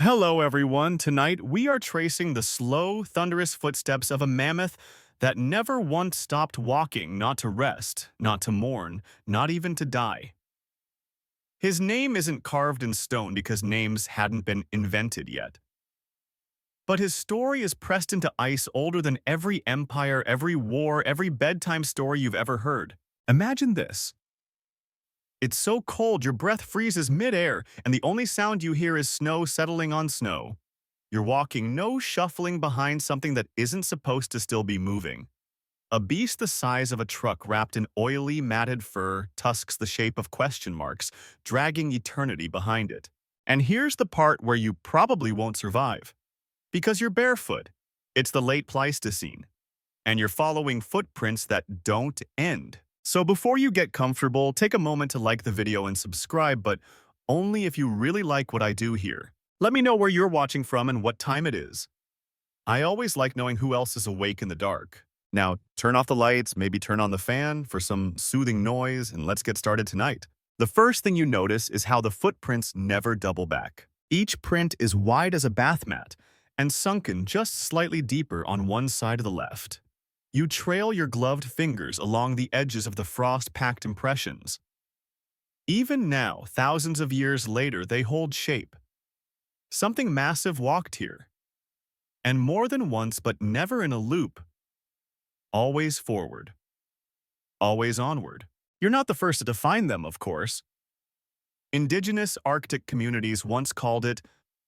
Hello, everyone. Tonight, we are tracing the slow, thunderous footsteps of a mammoth that never once stopped walking, not to rest, not to mourn, not even to die. His name isn't carved in stone because names hadn't been invented yet. But his story is pressed into ice older than every empire, every war, every bedtime story you've ever heard. Imagine this. It's so cold your breath freezes midair, and the only sound you hear is snow settling on snow. You're walking, no shuffling behind something that isn't supposed to still be moving. A beast the size of a truck wrapped in oily, matted fur, tusks the shape of question marks, dragging eternity behind it. And here's the part where you probably won't survive. Because you're barefoot. It's the late Pleistocene. And you're following footprints that don't end. So before you get comfortable, take a moment to like the video and subscribe, but only if you really like what I do here. Let me know where you're watching from and what time it is. I always like knowing who else is awake in the dark. Now, turn off the lights, maybe turn on the fan for some soothing noise, and let's get started tonight. The first thing you notice is how the footprints never double back. Each print is wide as a bath mat and sunken just slightly deeper on one side of the left. You trail your gloved fingers along the edges of the frost-packed impressions. Even now, thousands of years later, they hold shape. Something massive walked here. And more than once, but never in a loop. Always forward. Always onward. You're not the first to define them, of course. Indigenous Arctic communities once called it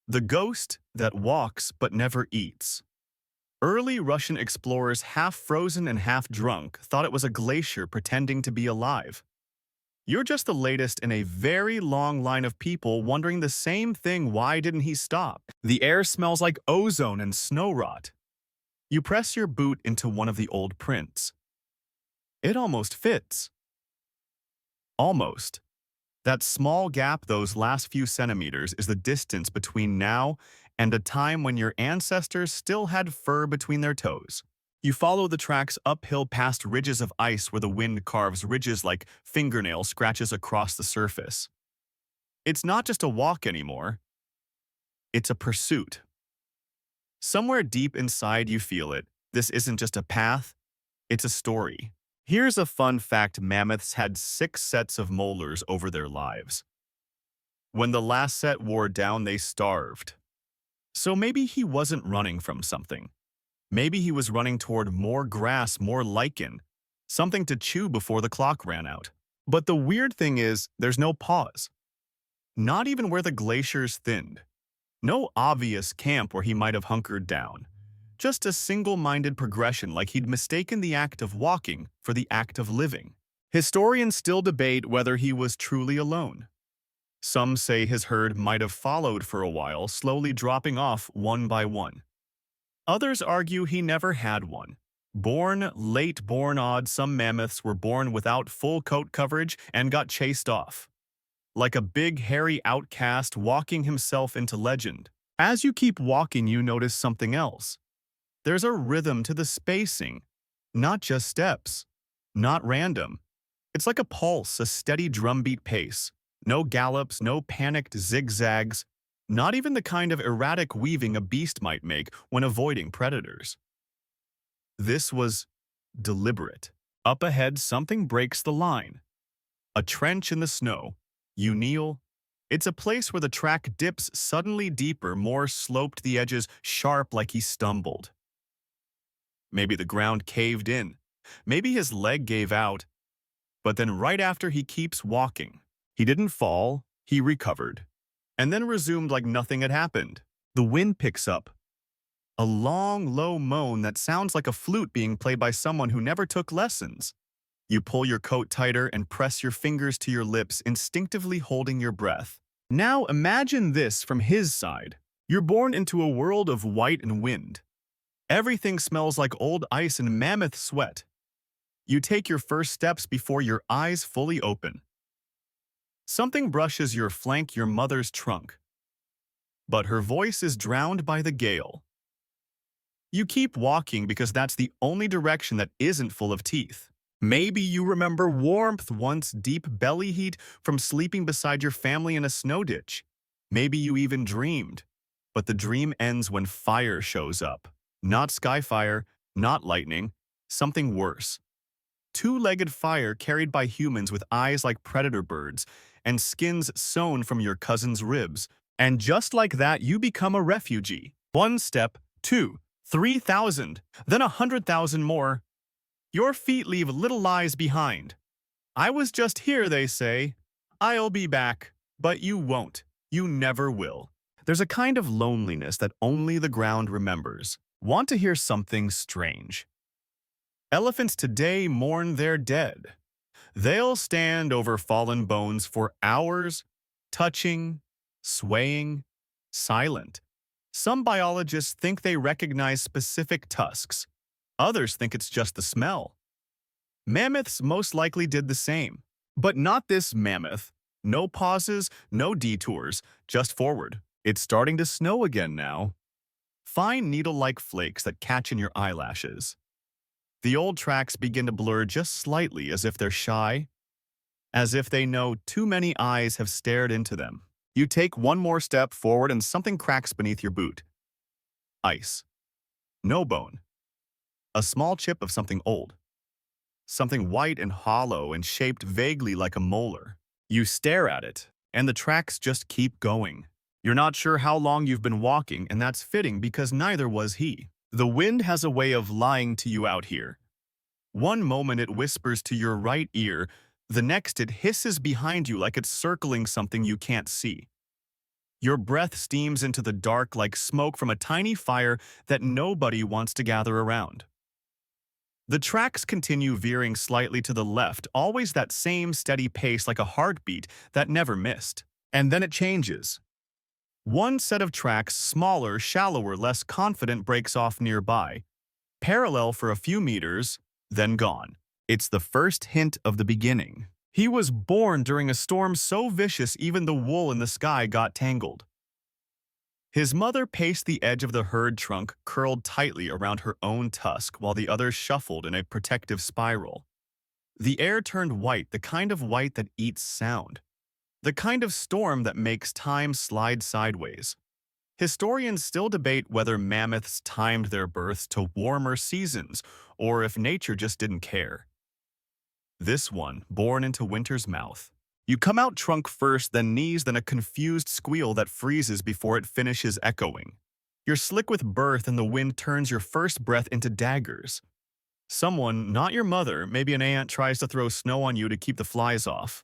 the ghost that walks but never eats. Early Russian explorers, half frozen and half drunk, thought it was a glacier pretending to be alive. You're just the latest in a very long line of people wondering the same thing: why didn't he stop? The air smells like ozone and snow rot. You press your boot into one of the old prints. It almost fits. Almost. That small gap, those last few centimeters, is the distance between now and a time when your ancestors still had fur between their toes. You follow the tracks uphill past ridges of ice where the wind carves ridges like fingernail scratches across the surface. It's not just a walk anymore. It's a pursuit. Somewhere deep inside you feel it. This isn't just a path, it's a story. Here's a fun fact: mammoths had 6 sets of molars over their lives. When the last set wore down, they starved. So maybe he wasn't running from something. Maybe he was running toward more grass, more lichen, something to chew before the clock ran out. But the weird thing is, there's no pause. Not even where the glaciers thinned. No obvious camp where he might have hunkered down. Just a single-minded progression, like he'd mistaken the act of walking for the act of living. Historians still debate whether he was truly alone. Some say his herd might have followed for a while, slowly dropping off one by one. Others argue he never had one. Born late, born odd, some mammoths were born without full coat coverage and got chased off. Like a big, hairy outcast walking himself into legend. As you keep walking, you notice something else. There's a rhythm to the spacing, not just steps, not random. It's like a pulse, a steady drumbeat pace. No gallops, no panicked zigzags, not even the kind of erratic weaving a beast might make when avoiding predators. This was deliberate. Up ahead, something breaks the line. A trench in the snow. You kneel. It's a place where the track dips suddenly deeper, more sloped, the edges sharp, like he stumbled. Maybe the ground caved in. Maybe his leg gave out. But then right after, he keeps walking. He didn't fall, he recovered, and then resumed like nothing had happened. The wind picks up. A long, low moan that sounds like a flute being played by someone who never took lessons. You pull your coat tighter and press your fingers to your lips, instinctively holding your breath. Now imagine this from his side. You're born into a world of white and wind. Everything smells like old ice and mammoth sweat. You take your first steps before your eyes fully open. Something brushes your flank, your mother's trunk. But her voice is drowned by the gale. You keep walking because that's the only direction that isn't full of teeth. Maybe you remember warmth once, deep belly heat from sleeping beside your family in a snow ditch. Maybe you even dreamed. But the dream ends when fire shows up. Not sky fire, not lightning, something worse. Two-legged fire carried by humans with eyes like predator birds and skins sewn from your cousin's ribs. And just like that, you become a refugee. One step, two, 3,000, then 100,000 more. Your feet leave little lies behind. I was just here, they say. I'll be back. But you won't. You never will. There's a kind of loneliness that only the ground remembers. Want to hear something strange? Elephants today mourn their dead. They'll stand over fallen bones for hours, touching, swaying, silent. Some biologists think they recognize specific tusks. Others think it's just the smell. Mammoths most likely did the same. But not this mammoth. No pauses, no detours, just forward. It's starting to snow again now. Fine needle-like flakes that catch in your eyelashes. The old tracks begin to blur just slightly as if they're shy, as if they know too many eyes have stared into them. You take one more step forward and something cracks beneath your boot. Ice. No bone. A small chip of something old. Something white and hollow and shaped vaguely like a molar. You stare at it, and the tracks just keep going. You're not sure how long you've been walking, and that's fitting because neither was he. The wind has a way of lying to you out here. One moment it whispers to your right ear, the next it hisses behind you like it's circling something you can't see. Your breath steams into the dark like smoke from a tiny fire that nobody wants to gather around. The tracks continue veering slightly to the left, always that same steady pace like a heartbeat that never missed. And then it changes. One set of tracks, smaller, shallower, less confident, breaks off nearby, parallel for a few meters, then gone. It's the first hint of the beginning. He was born during a storm so vicious even the wool in the sky got tangled. His mother paced the edge of the herd trunk, curled tightly around her own tusk while the others shuffled in a protective spiral. The air turned white, the kind of white that eats sound. The kind of storm that makes time slide sideways. Historians still debate whether mammoths timed their births to warmer seasons or if nature just didn't care. This one, born into winter's mouth. You come out trunk first, then knees, then a confused squeal that freezes before it finishes echoing. You're slick with birth and the wind turns your first breath into daggers. Someone, not your mother, maybe an aunt, tries to throw snow on you to keep the flies off.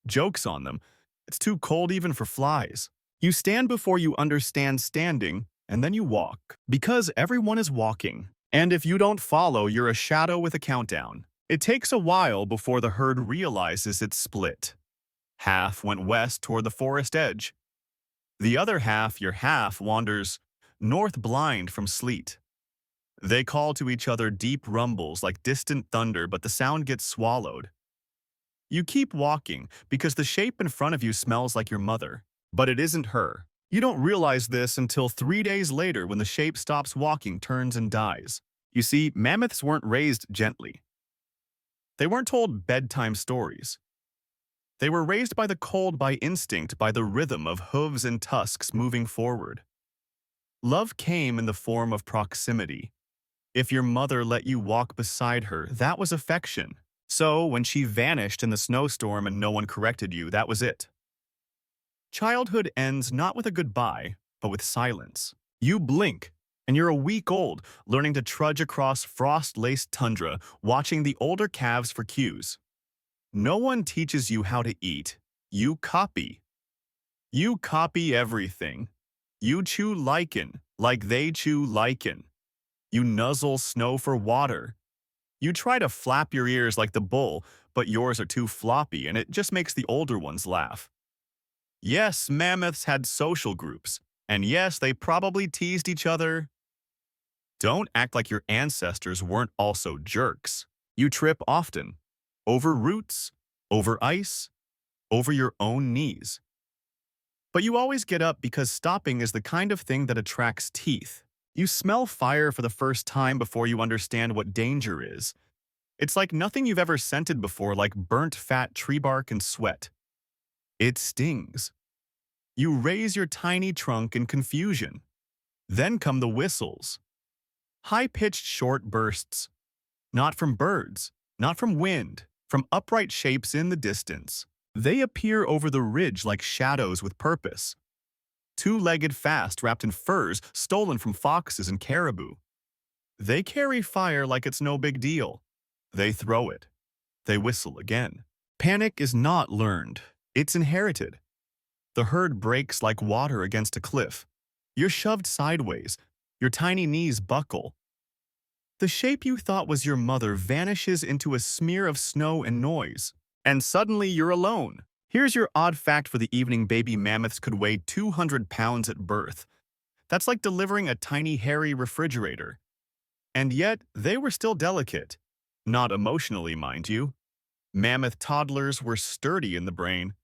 Jokes on them. It's too cold even for flies. You stand before you understand standing, and then you walk. Because everyone is walking. And if you don't follow, you're a shadow with a countdown. It takes a while before the herd realizes it's split. Half went west toward the forest edge. The other half, your half, wanders north blind from sleet. They call to each other deep rumbles like distant thunder, but the sound gets swallowed. You keep walking because the shape in front of you smells like your mother, but it isn't her. You don't realize this until 3 days later when the shape stops walking, turns, and dies. You see, mammoths weren't raised gently. They weren't told bedtime stories. They were raised by the cold, by instinct, by the rhythm of hooves and tusks moving forward. Love came in the form of proximity. If your mother let you walk beside her, that was affection. So when she vanished in the snowstorm and no one corrected you, that was it. Childhood ends not with a goodbye, but with silence. You blink, and you're a week old, learning to trudge across frost-laced tundra, watching the older calves for cues. No one teaches you how to eat. You copy. You copy everything. You chew lichen, like they chew lichen. You nuzzle snow for water. You try to flap your ears like the bull, but yours are too floppy, and it just makes the older ones laugh. Yes, mammoths had social groups, and yes, they probably teased each other. Don't act like your ancestors weren't also jerks. You trip often. Over roots, over ice, over your own knees. But you always get up because stopping is the kind of thing that attracts teeth. You smell fire for the first time before you understand what danger is. It's like nothing you've ever scented before, like burnt fat tree bark and sweat. It stings. You raise your tiny trunk in confusion. Then come the whistles. High-pitched short bursts. Not from birds, not from wind, from upright shapes in the distance. They appear over the ridge like shadows with purpose. Two-legged fast wrapped in furs stolen from foxes and caribou. They carry fire like it's no big deal. They throw it. They whistle again. Panic is not learned. It's inherited. The herd breaks like water against a cliff. You're shoved sideways. Your tiny knees buckle. The shape you thought was your mother vanishes into a smear of snow and noise. And suddenly you're alone. Here's your odd fact for the evening: baby mammoths could weigh 200 pounds at birth. That's like delivering a tiny hairy refrigerator. And yet, they were still delicate. Not emotionally, mind you. Mammoth toddlers were sturdy in the brain.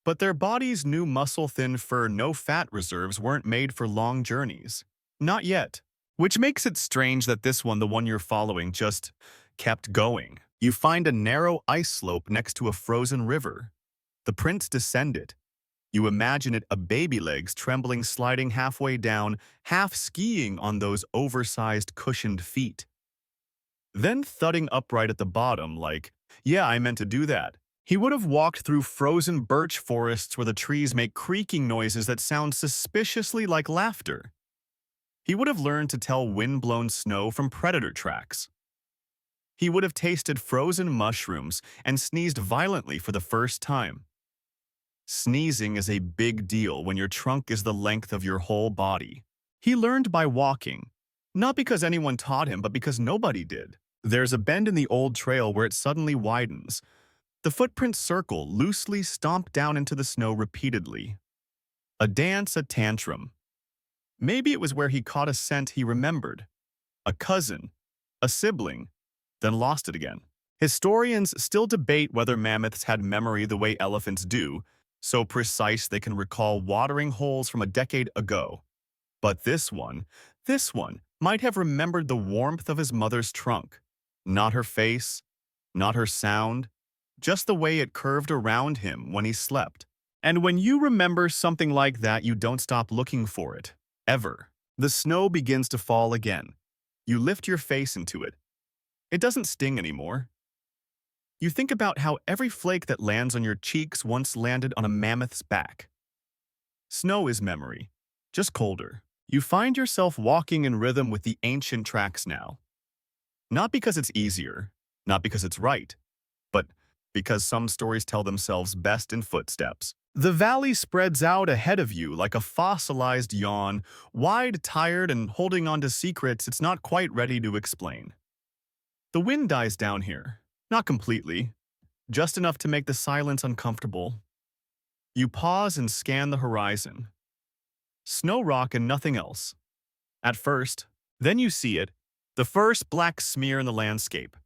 But their bodies' new muscle-thin fur, no-fat reserves weren't made for long journeys. Not yet. Which makes it strange that this one, the one you're following, just kept going. You find a narrow ice slope next to a frozen river. The prints descend it. You imagine it a baby legs trembling, sliding halfway down, half skiing on those oversized cushioned feet. Then thudding upright at the bottom like, yeah, I meant to do that. He would have walked through frozen birch forests where the trees make creaking noises that sound suspiciously like laughter. He would have learned to tell wind-blown snow from predator tracks. He would have tasted frozen mushrooms and sneezed violently for the first time. Sneezing is a big deal when your trunk is the length of your whole body. He learned by walking, not because anyone taught him, but because nobody did. There's a bend in the old trail where it suddenly widens. The footprints circle, loosely stomped down into the snow repeatedly. A dance, a tantrum. Maybe it was where he caught a scent he remembered. A cousin, a sibling, then lost it again. Historians still debate whether mammoths had memory the way elephants do, so precise they can recall watering holes from a decade ago. But this one might have remembered the warmth of his mother's trunk. Not her face, not her sound, just the way it curved around him when he slept. And when you remember something like that, you don't stop looking for it. Ever. The snow begins to fall again. You lift your face into it. It doesn't sting anymore. You think about how every flake that lands on your cheeks once landed on a mammoth's back. Snow is memory, just colder. You find yourself walking in rhythm with the ancient tracks now. Not because it's easier, not because it's right, but because some stories tell themselves best in footsteps. The valley spreads out ahead of you like a fossilized yawn, wide, tired, and holding on to secrets it's not quite ready to explain. The wind dies down here. Not completely, just enough to make the silence uncomfortable. You pause and scan the horizon. Snow rock and nothing else. At first, then you see it, the first black smear in the landscape.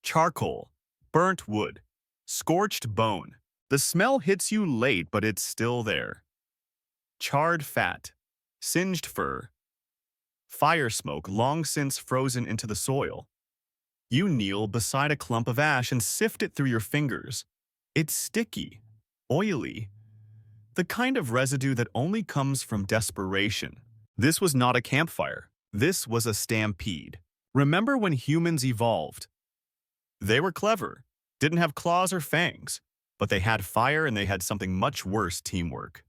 Charcoal, burnt wood, scorched bone. The smell hits you late, but it's still there. Charred fat, singed fur, fire smoke long since frozen into the soil. You kneel beside a clump of ash and sift it through your fingers. It's sticky, oily, the kind of residue that only comes from desperation. This was not a campfire. This was a stampede. Remember when humans evolved? They were clever, didn't have claws or fangs, but they had fire and they had something much worse: teamwork.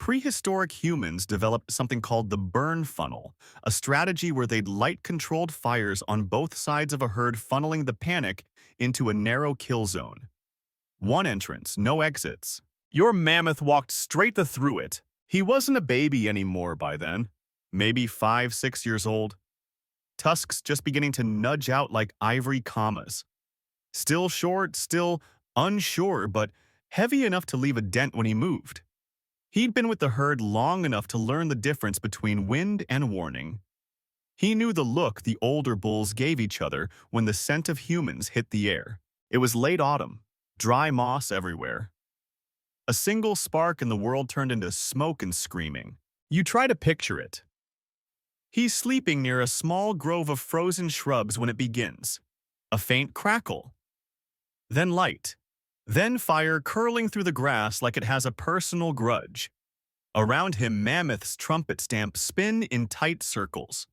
Prehistoric humans developed something called the burn funnel, a strategy where they'd light controlled fires on both sides of a herd, funneling the panic into a narrow kill zone. One entrance, no exits. Your mammoth walked straight through it. He wasn't a baby anymore by then, maybe 5, 6 years old. Tusks just beginning to nudge out like ivory commas. Still short, still unsure, but heavy enough to leave a dent when he moved. He'd been with the herd long enough to learn the difference between wind and warning. He knew the look the older bulls gave each other when the scent of humans hit the air. It was late autumn, dry moss everywhere. A single spark and the world turned into smoke and screaming. You try to picture it. He's sleeping near a small grove of frozen shrubs when it begins. A faint crackle. Then light. Then fire curling through the grass like it has a personal grudge. Around him, mammoths' trumpet stamps spin in tight circles.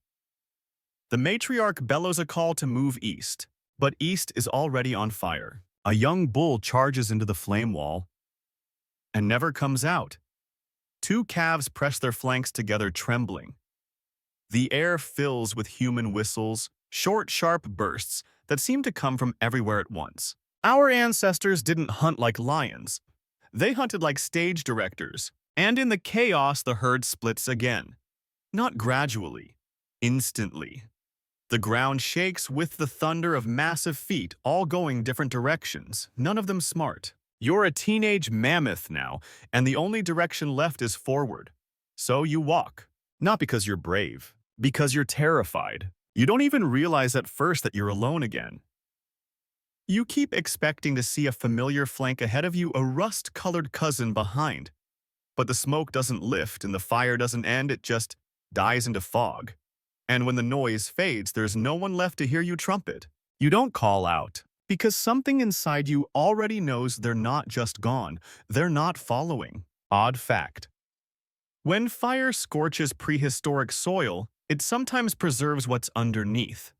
The matriarch bellows a call to move east, but east is already on fire. A young bull charges into the flame wall and never comes out. Two calves press their flanks together, trembling. The air fills with human whistles, short, sharp bursts that seem to come from everywhere at once. Our ancestors didn't hunt like lions. They hunted like stage directors, and in the chaos the herd splits again. Not gradually, instantly. The ground shakes with the thunder of massive feet, all going different directions, none of them smart. You're a teenage mammoth now, and the only direction left is forward. So you walk. Not because you're brave, because you're terrified. You don't even realize at first that you're alone again. You keep expecting to see a familiar flank ahead of you, a rust-colored cousin behind. But the smoke doesn't lift and the fire doesn't end, it just dies into fog. And when the noise fades, there's no one left to hear you trumpet. You don't call out, because something inside you already knows they're not just gone, they're not following. Odd fact. When fire scorches prehistoric soil, it sometimes preserves what's underneath.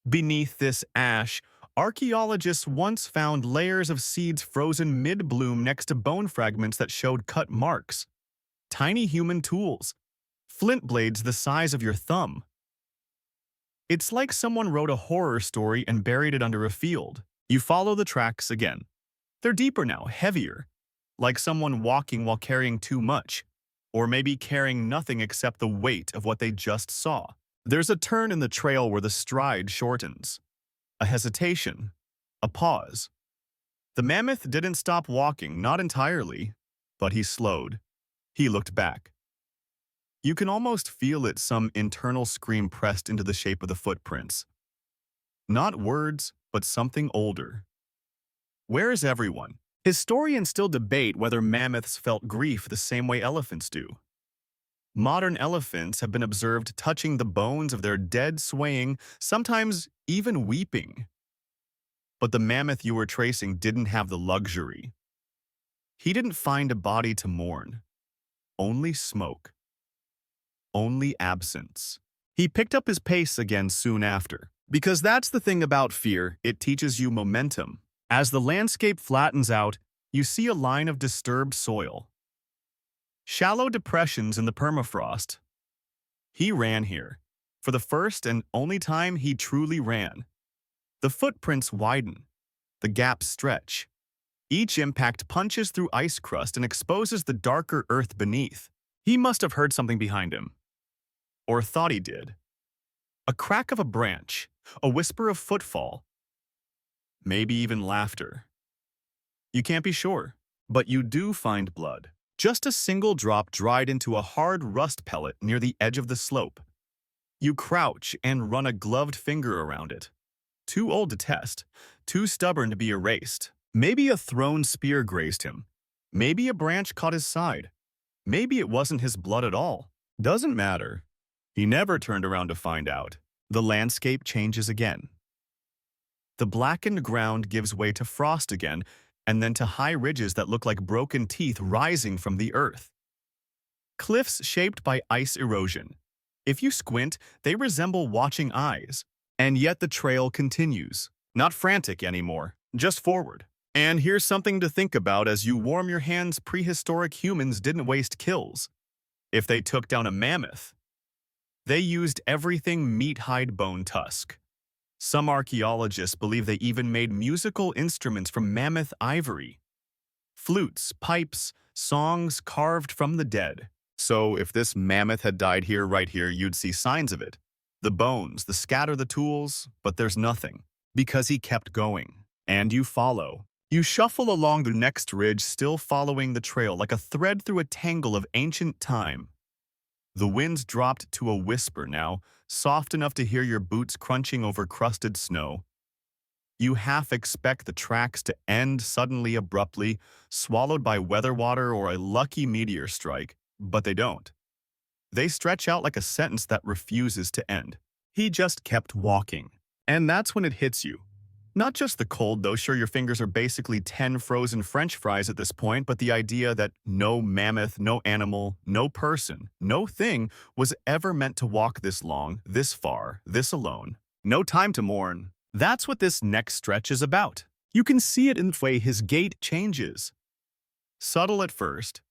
Beneath this ash, archaeologists once found layers of seeds frozen mid-bloom next to bone fragments that showed cut marks. Tiny human tools. Flint blades the size of your thumb. It's like someone wrote a horror story and buried it under a field. You follow the tracks again. They're deeper now, heavier. Like someone walking while carrying too much. Or maybe carrying nothing except the weight of what they just saw. There's a turn in the trail where the stride shortens. A hesitation. A pause. The mammoth didn't stop walking, not entirely, but he slowed. He looked back. You can almost feel it, some internal scream pressed into the shape of the footprints. Not words, but something older. Where is everyone? Historians still debate whether mammoths felt grief the same way elephants do. Modern elephants have been observed touching the bones of their dead, swaying, sometimes even weeping. But the mammoth you were tracing didn't have the luxury. He didn't find a body to mourn. Only smoke. Only absence. He picked up his pace again soon after. Because that's the thing about fear, it teaches you momentum. As the landscape flattens out, you see a line of disturbed soil. Shallow depressions in the permafrost. He ran here. For the first and only time he truly ran. The footprints widen. The gaps stretch. Each impact punches through ice crust and exposes the darker earth beneath. He must have heard something behind him. Or thought he did. A crack of a branch, a whisper of footfall. Maybe even laughter. You can't be sure, but you do find blood. Just a single drop dried into a hard rust pellet near the edge of the slope. You crouch and run a gloved finger around it. Too old to test, too stubborn to be erased. Maybe a thrown spear grazed him. Maybe a branch caught his side. Maybe it wasn't his blood at all. Doesn't matter. He never turned around to find out. The landscape changes again. The blackened ground gives way to frost again, and then to high ridges that look like broken teeth rising from the earth. Cliffs shaped by ice erosion. If you squint, they resemble watching eyes. And yet the trail continues. Not frantic anymore, just forward. And here's something to think about as you warm your hands: prehistoric humans didn't waste kills. If they took down a mammoth, they used everything meat, hide, bone, tusk. Some archaeologists believe they even made musical instruments from mammoth ivory. Flutes, pipes, songs carved from the dead. So if this mammoth had died here, right here, you'd see signs of it. The bones, the scatter, the tools, but there's nothing. Because he kept going. And you follow. You shuffle along the next ridge, still following the trail like a thread through a tangle of ancient time. The wind's dropped to a whisper now, soft enough to hear your boots crunching over crusted snow. You half expect the tracks to end suddenly, abruptly, swallowed by weather water or a lucky meteor strike, but they don't. They stretch out like a sentence that refuses to end. He just kept walking. And that's when it hits you. Not just the cold, though. Sure, your fingers are basically 10 frozen French fries at this point, but the idea that no mammoth, no animal, no person, no thing was ever meant to walk this long, this far, this alone. No time to mourn. That's what this next stretch is about. You can see it in the way his gait changes. Subtle at first,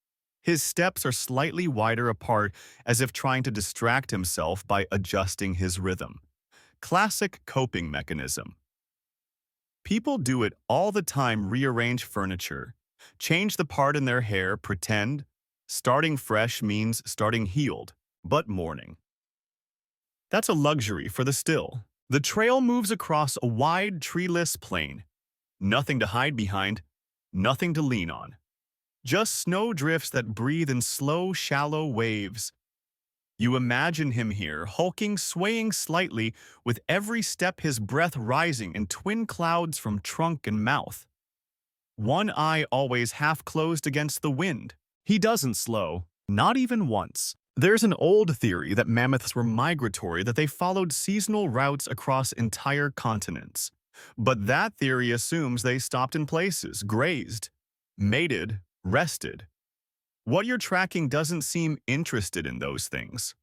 his steps are slightly wider apart as if trying to distract himself by adjusting his rhythm. Classic coping mechanism. People do it all the time, rearrange furniture, change the part in their hair, pretend. Starting fresh means starting healed, but mourning. That's a luxury for the still. The trail moves across a wide, treeless plain. Nothing to hide behind, nothing to lean on. Just snow drifts that breathe in slow, shallow waves. You imagine him here, hulking, swaying slightly, with every step his breath rising in twin clouds from trunk and mouth. One eye always half closed against the wind. He doesn't slow, not even once. There's an old theory that mammoths were migratory, that they followed seasonal routes across entire continents. But that theory assumes they stopped in places, grazed, mated, rested. What you're tracking doesn't seem interested in those things.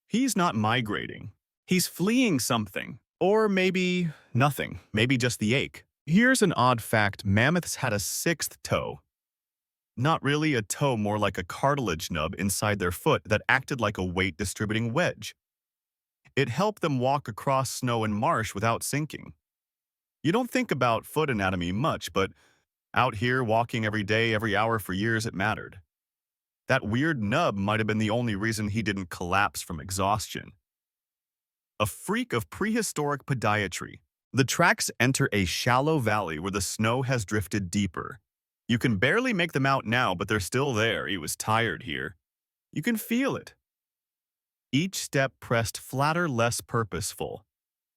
He's not migrating. He's fleeing something. Or maybe nothing. Maybe just the ache. Here's an odd fact. Mammoths had a sixth toe. Not really a toe, more like a cartilage nub inside their foot that acted like a weight-distributing wedge. It helped them walk across snow and marsh without sinking. You don't think about foot anatomy much, but out here walking every day, every hour for years, it mattered. That weird nub might have been the only reason he didn't collapse from exhaustion. A freak of prehistoric podiatry. The tracks enter a shallow valley where the snow has drifted deeper. You can barely make them out now, but they're still there. He was tired here. You can feel it. Each step pressed flatter, less purposeful.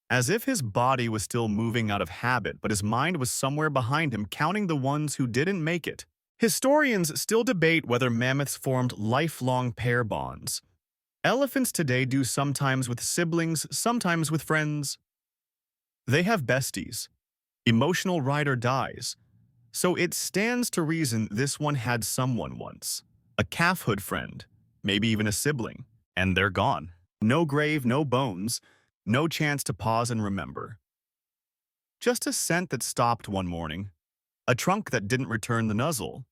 As if his body was still moving out of habit, but his mind was somewhere behind him, counting the ones who didn't make it. Historians still debate whether mammoths formed lifelong pair bonds. Elephants today do, sometimes with siblings, sometimes with friends. They have besties, emotional ride or dies. So it stands to reason this one had someone once. A calfhood friend, maybe even a sibling, and they're gone. No grave, no bones, no chance to pause and remember. Just a scent that stopped one morning, a trunk that didn't return the nuzzle,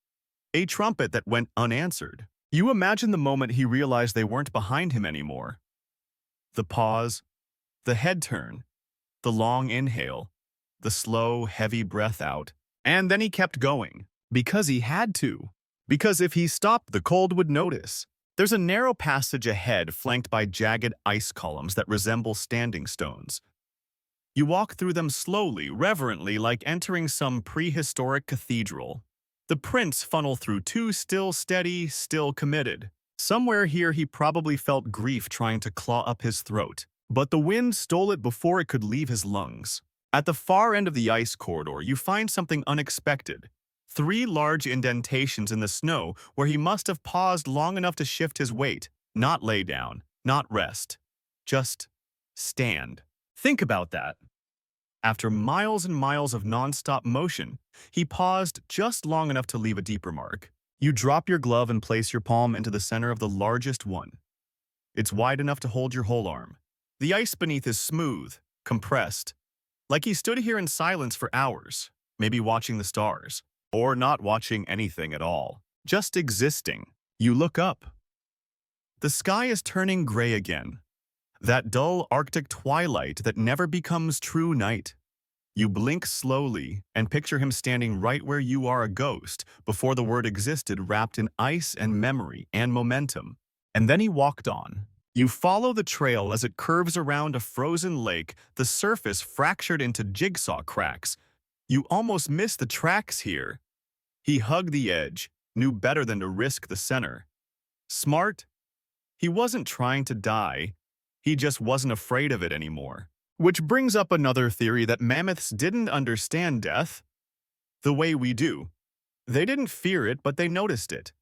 a trumpet that went unanswered. You imagine the moment he realized they weren't behind him anymore. The pause, the head turn, the long inhale, the slow, heavy breath out. And then he kept going. Because he had to. Because if he stopped, the cold would notice. There's a narrow passage ahead flanked by jagged ice columns that resemble standing stones. You walk through them slowly, reverently, like entering some prehistoric cathedral. The prints funnel through two, still steady, still committed. Somewhere here he probably felt grief trying to claw up his throat, but the wind stole it before it could leave his lungs. At the far end of the ice corridor, you find something unexpected. 3 large indentations in the snow where he must have paused long enough to shift his weight, not lay down, not rest, just stand. Think about that. After miles and miles of non-stop motion, he paused just long enough to leave a deeper mark. You drop your glove and place your palm into the center of the largest one. It's wide enough to hold your whole arm. The ice beneath is smooth, compressed, like he stood here in silence for hours, maybe watching the stars, or not watching anything at all, just existing. You look up. The sky is turning gray again. That dull Arctic twilight that never becomes true night. You blink slowly and picture him standing right where you are, a ghost, before the word existed, wrapped in ice and memory and momentum. And then he walked on. You follow the trail as it curves around a frozen lake, the surface fractured into jigsaw cracks. You almost miss the tracks here. He hugged the edge, knew better than to risk the center. Smart? He wasn't trying to die. He just wasn't afraid of it anymore. Which brings up another theory, that mammoths didn't understand death the way we do. They didn't fear it, but they noticed it.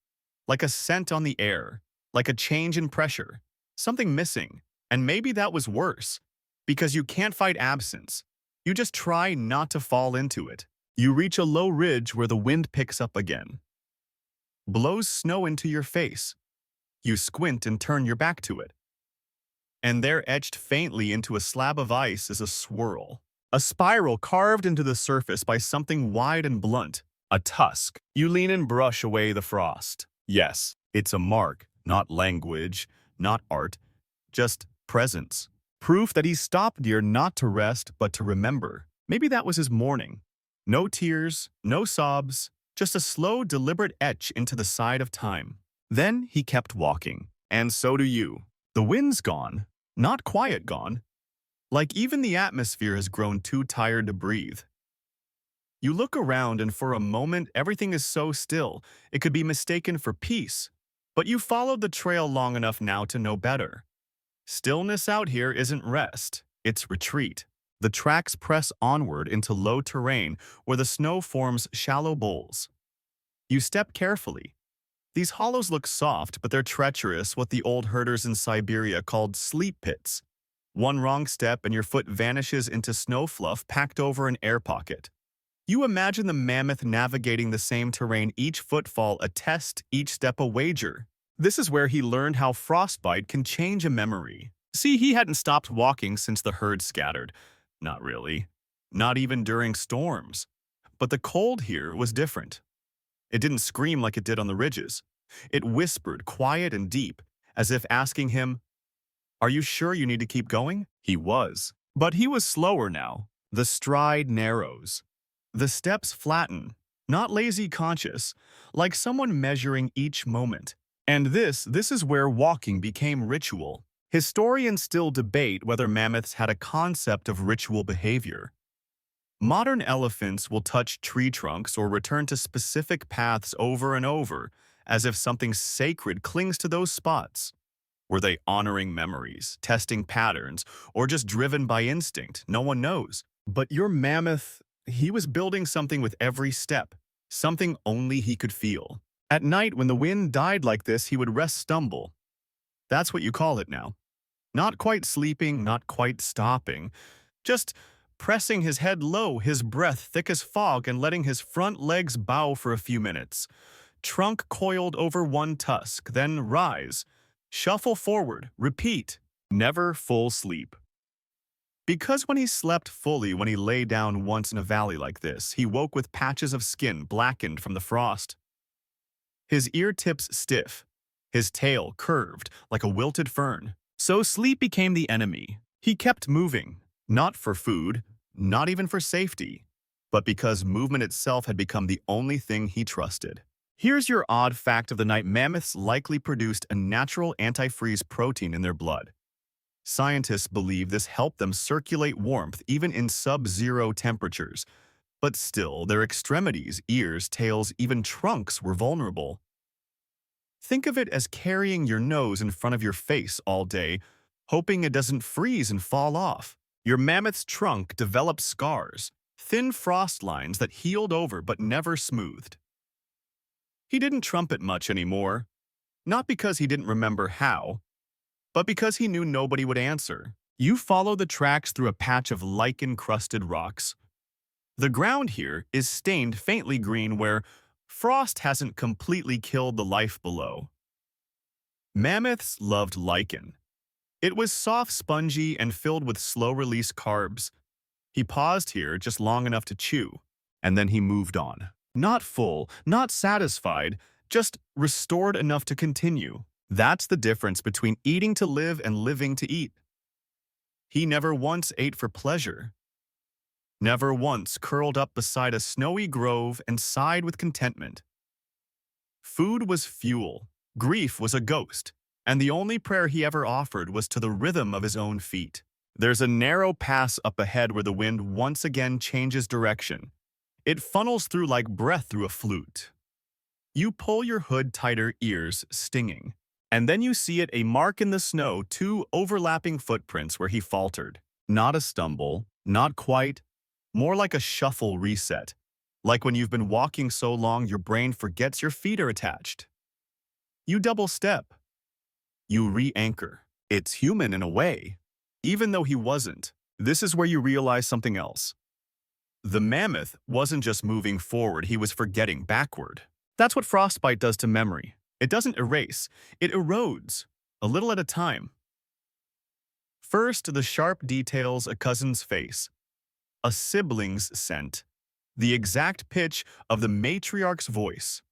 Like a scent on the air, like a change in pressure, something missing. And maybe that was worse, because you can't fight absence. You just try not to fall into it. You reach a low ridge where the wind picks up again, blows snow into your face. You squint and turn your back to it. And there, etched faintly into a slab of ice, is a swirl. A spiral carved into the surface by something wide and blunt. A tusk. You lean and brush away the frost. Yes, it's a mark, not language, not art, just presence. Proof that he stopped here not to rest, but to remember. Maybe that was his morning. No tears, no sobs, just a slow, deliberate etch into the side of time. Then he kept walking. And so do you. The wind's gone. Not quiet gone. Like even the atmosphere has grown too tired to breathe. You look around and for a moment everything is so still, it could be mistaken for peace. But you followed the trail long enough now to know better. Stillness out here isn't rest, it's retreat. The tracks press onward into low terrain where the snow forms shallow bowls. You step carefully. These hollows look soft, but they're treacherous, what the old herders in Siberia called sleep pits. One wrong step and your foot vanishes into snow fluff packed over an air pocket. You imagine the mammoth navigating the same terrain, each footfall a test, each step a wager. This is where he learned how frostbite can change a memory. See, he hadn't stopped walking since the herd scattered. Not really. Not even during storms. But the cold here was different. It didn't scream like it did on the ridges. It whispered, quiet and deep, as if asking him, "Are you sure you need to keep going?" He was. But he was slower now. The stride narrows. The steps flatten, not lazy conscious, like someone measuring each moment. And this is where walking became ritual. Historians still debate whether mammoths had a concept of ritual behavior. Modern elephants will touch tree trunks or return to specific paths over and over, as if something sacred clings to those spots. Were they honoring memories, testing patterns, or just driven by instinct? No one knows. But your mammoth, he was building something with every step, something only he could feel. At night, when the wind died like this, he would rest stumble. That's what you call it now. Not quite sleeping, not quite stopping, just pressing his head low, his breath thick as fog, and letting his front legs bow for a few minutes. Trunk coiled over one tusk, then rise. Shuffle forward, repeat, never full sleep. Because when he slept fully, when he lay down once in a valley like this, he woke with patches of skin blackened from the frost. His ear tips stiff, his tail curved like a wilted fern. So sleep became the enemy. He kept moving, not for food, not even for safety, but because movement itself had become the only thing he trusted. Here's your odd fact of the night. Mammoths likely produced a natural antifreeze protein in their blood. Scientists believe this helped them circulate warmth even in sub-zero temperatures. But still, their extremities, ears, tails, even trunks were vulnerable. Think of it as carrying your nose in front of your face all day, hoping it doesn't freeze and fall off. Your mammoth's trunk developed scars, thin frost lines that healed over but never smoothed. He didn't trumpet much anymore, not because he didn't remember how, but because he knew nobody would answer. You follow the tracks through a patch of lichen-crusted rocks. The ground here is stained faintly green where frost hasn't completely killed the life below. Mammoths loved lichen. It was soft, spongy, and filled with slow-release carbs. He paused here just long enough to chew, and then he moved on. Not full, not satisfied, just restored enough to continue. That's the difference between eating to live and living to eat. He never once ate for pleasure. Never once curled up beside a snowy grove and sighed with contentment. Food was fuel, grief was a ghost, and the only prayer he ever offered was to the rhythm of his own feet. There's a narrow pass up ahead where the wind once again changes direction. It funnels through like breath through a flute. You pull your hood tighter, ears stinging. And then you see it, a mark in the snow, two overlapping footprints where he faltered. Not a stumble, not quite, more like a shuffle reset. Like when you've been walking so long your brain forgets your feet are attached. You double step. You re-anchor. It's human in a way, even though he wasn't. This is where you realize something else. The mammoth wasn't just moving forward, he was forgetting backward. That's what frostbite does to memory. It doesn't erase, it erodes, a little at a time. First, the sharp details: a cousin's face, a sibling's scent, the exact pitch of the matriarch's voice.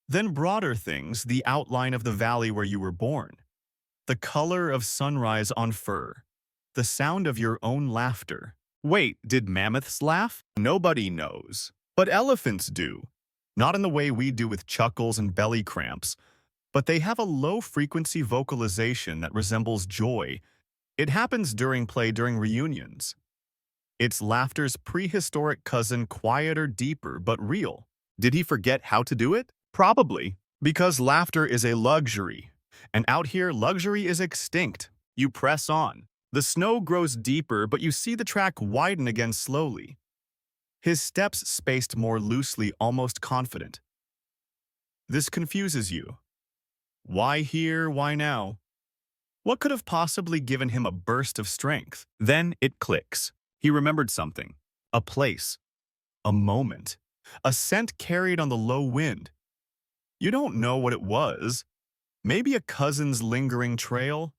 Then broader things: the outline of the valley where you were born, the color of sunrise on fur, the sound of your own laughter. Wait, did mammoths laugh? Nobody knows. But elephants do. Not in the way we do with chuckles and belly cramps, but they have a low-frequency vocalization that resembles joy. It happens during play, during reunions. It's laughter's prehistoric cousin, quieter, deeper, but real. Did he forget how to do it? Probably, because laughter is a luxury. And out here, luxury is extinct. You press on. The snow grows deeper, but you see the track widen again slowly. His steps spaced more loosely, almost confident. This confuses you. Why here? Why now? What could have possibly given him a burst of strength? Then it clicks. He remembered something. A place. A moment. A scent carried on the low wind. You don't know what it was. Maybe a cousin's lingering trail.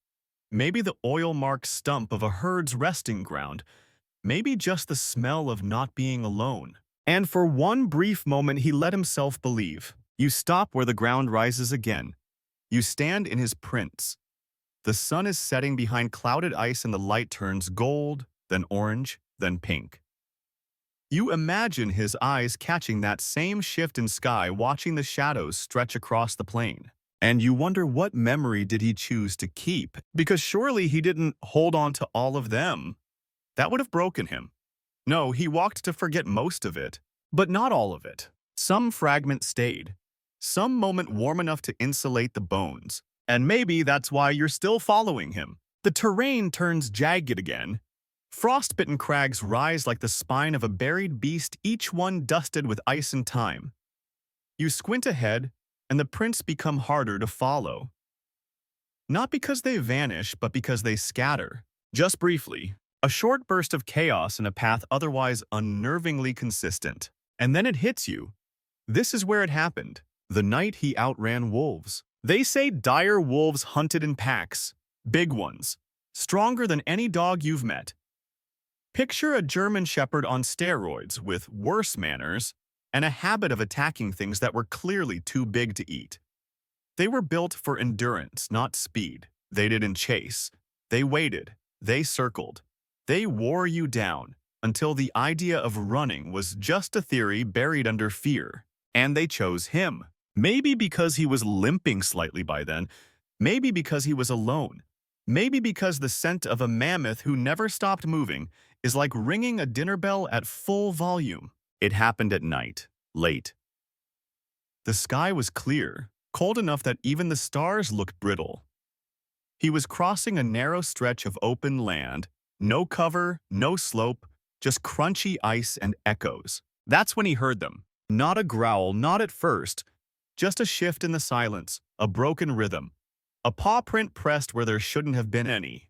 Maybe the oil-marked stump of a herd's resting ground. Maybe just the smell of not being alone. And for one brief moment, he let himself believe. You stop where the ground rises again. You stand in his prints. The sun is setting behind clouded ice and the light turns gold, then orange, then pink. You imagine his eyes catching that same shift in sky, watching the shadows stretch across the plain. And you wonder, what memory did he choose to keep? Because surely he didn't hold on to all of them. That would have broken him. No, he walked to forget most of it, but not all of it. Some fragment stayed. Some moment warm enough to insulate the bones. And maybe that's why you're still following him. The terrain turns jagged again. Frostbitten crags rise like the spine of a buried beast, each one dusted with ice and time. You squint ahead, and the prints become harder to follow. Not because they vanish, but because they scatter. Just briefly, a short burst of chaos in a path otherwise unnervingly consistent. And then it hits you. This is where it happened. The night he outran wolves. They say dire wolves hunted in packs. Big ones. Stronger than any dog you've met. Picture a German shepherd on steroids with worse manners and a habit of attacking things that were clearly too big to eat. They were built for endurance, not speed. They didn't chase. They waited. They circled. They wore you down until the idea of running was just a theory buried under fear. And they chose him. Maybe because he was limping slightly by then. Maybe because he was alone. Maybe because the scent of a mammoth who never stopped moving is like ringing a dinner bell at full volume. It happened at night, late. The sky was clear, cold enough that even the stars looked brittle. He was crossing a narrow stretch of open land, no cover, no slope, just crunchy ice and echoes. That's when he heard them. Not a growl, not at first, just a shift in the silence, a broken rhythm, a paw print pressed where there shouldn't have been any.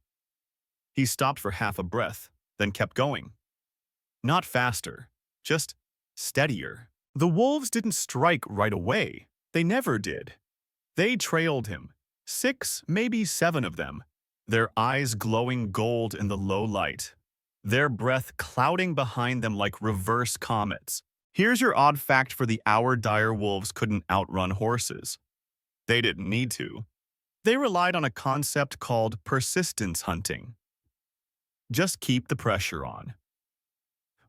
He stopped for half a breath, then kept going. Not faster, just steadier. The wolves didn't strike right away. They never did. They trailed him. 6, maybe 7 of them, their eyes glowing gold in the low light, their breath clouding behind them like reverse comets. Here's your odd fact for the hour: dire wolves couldn't outrun horses. They didn't need to. They relied on a concept called persistence hunting. Just keep the pressure on.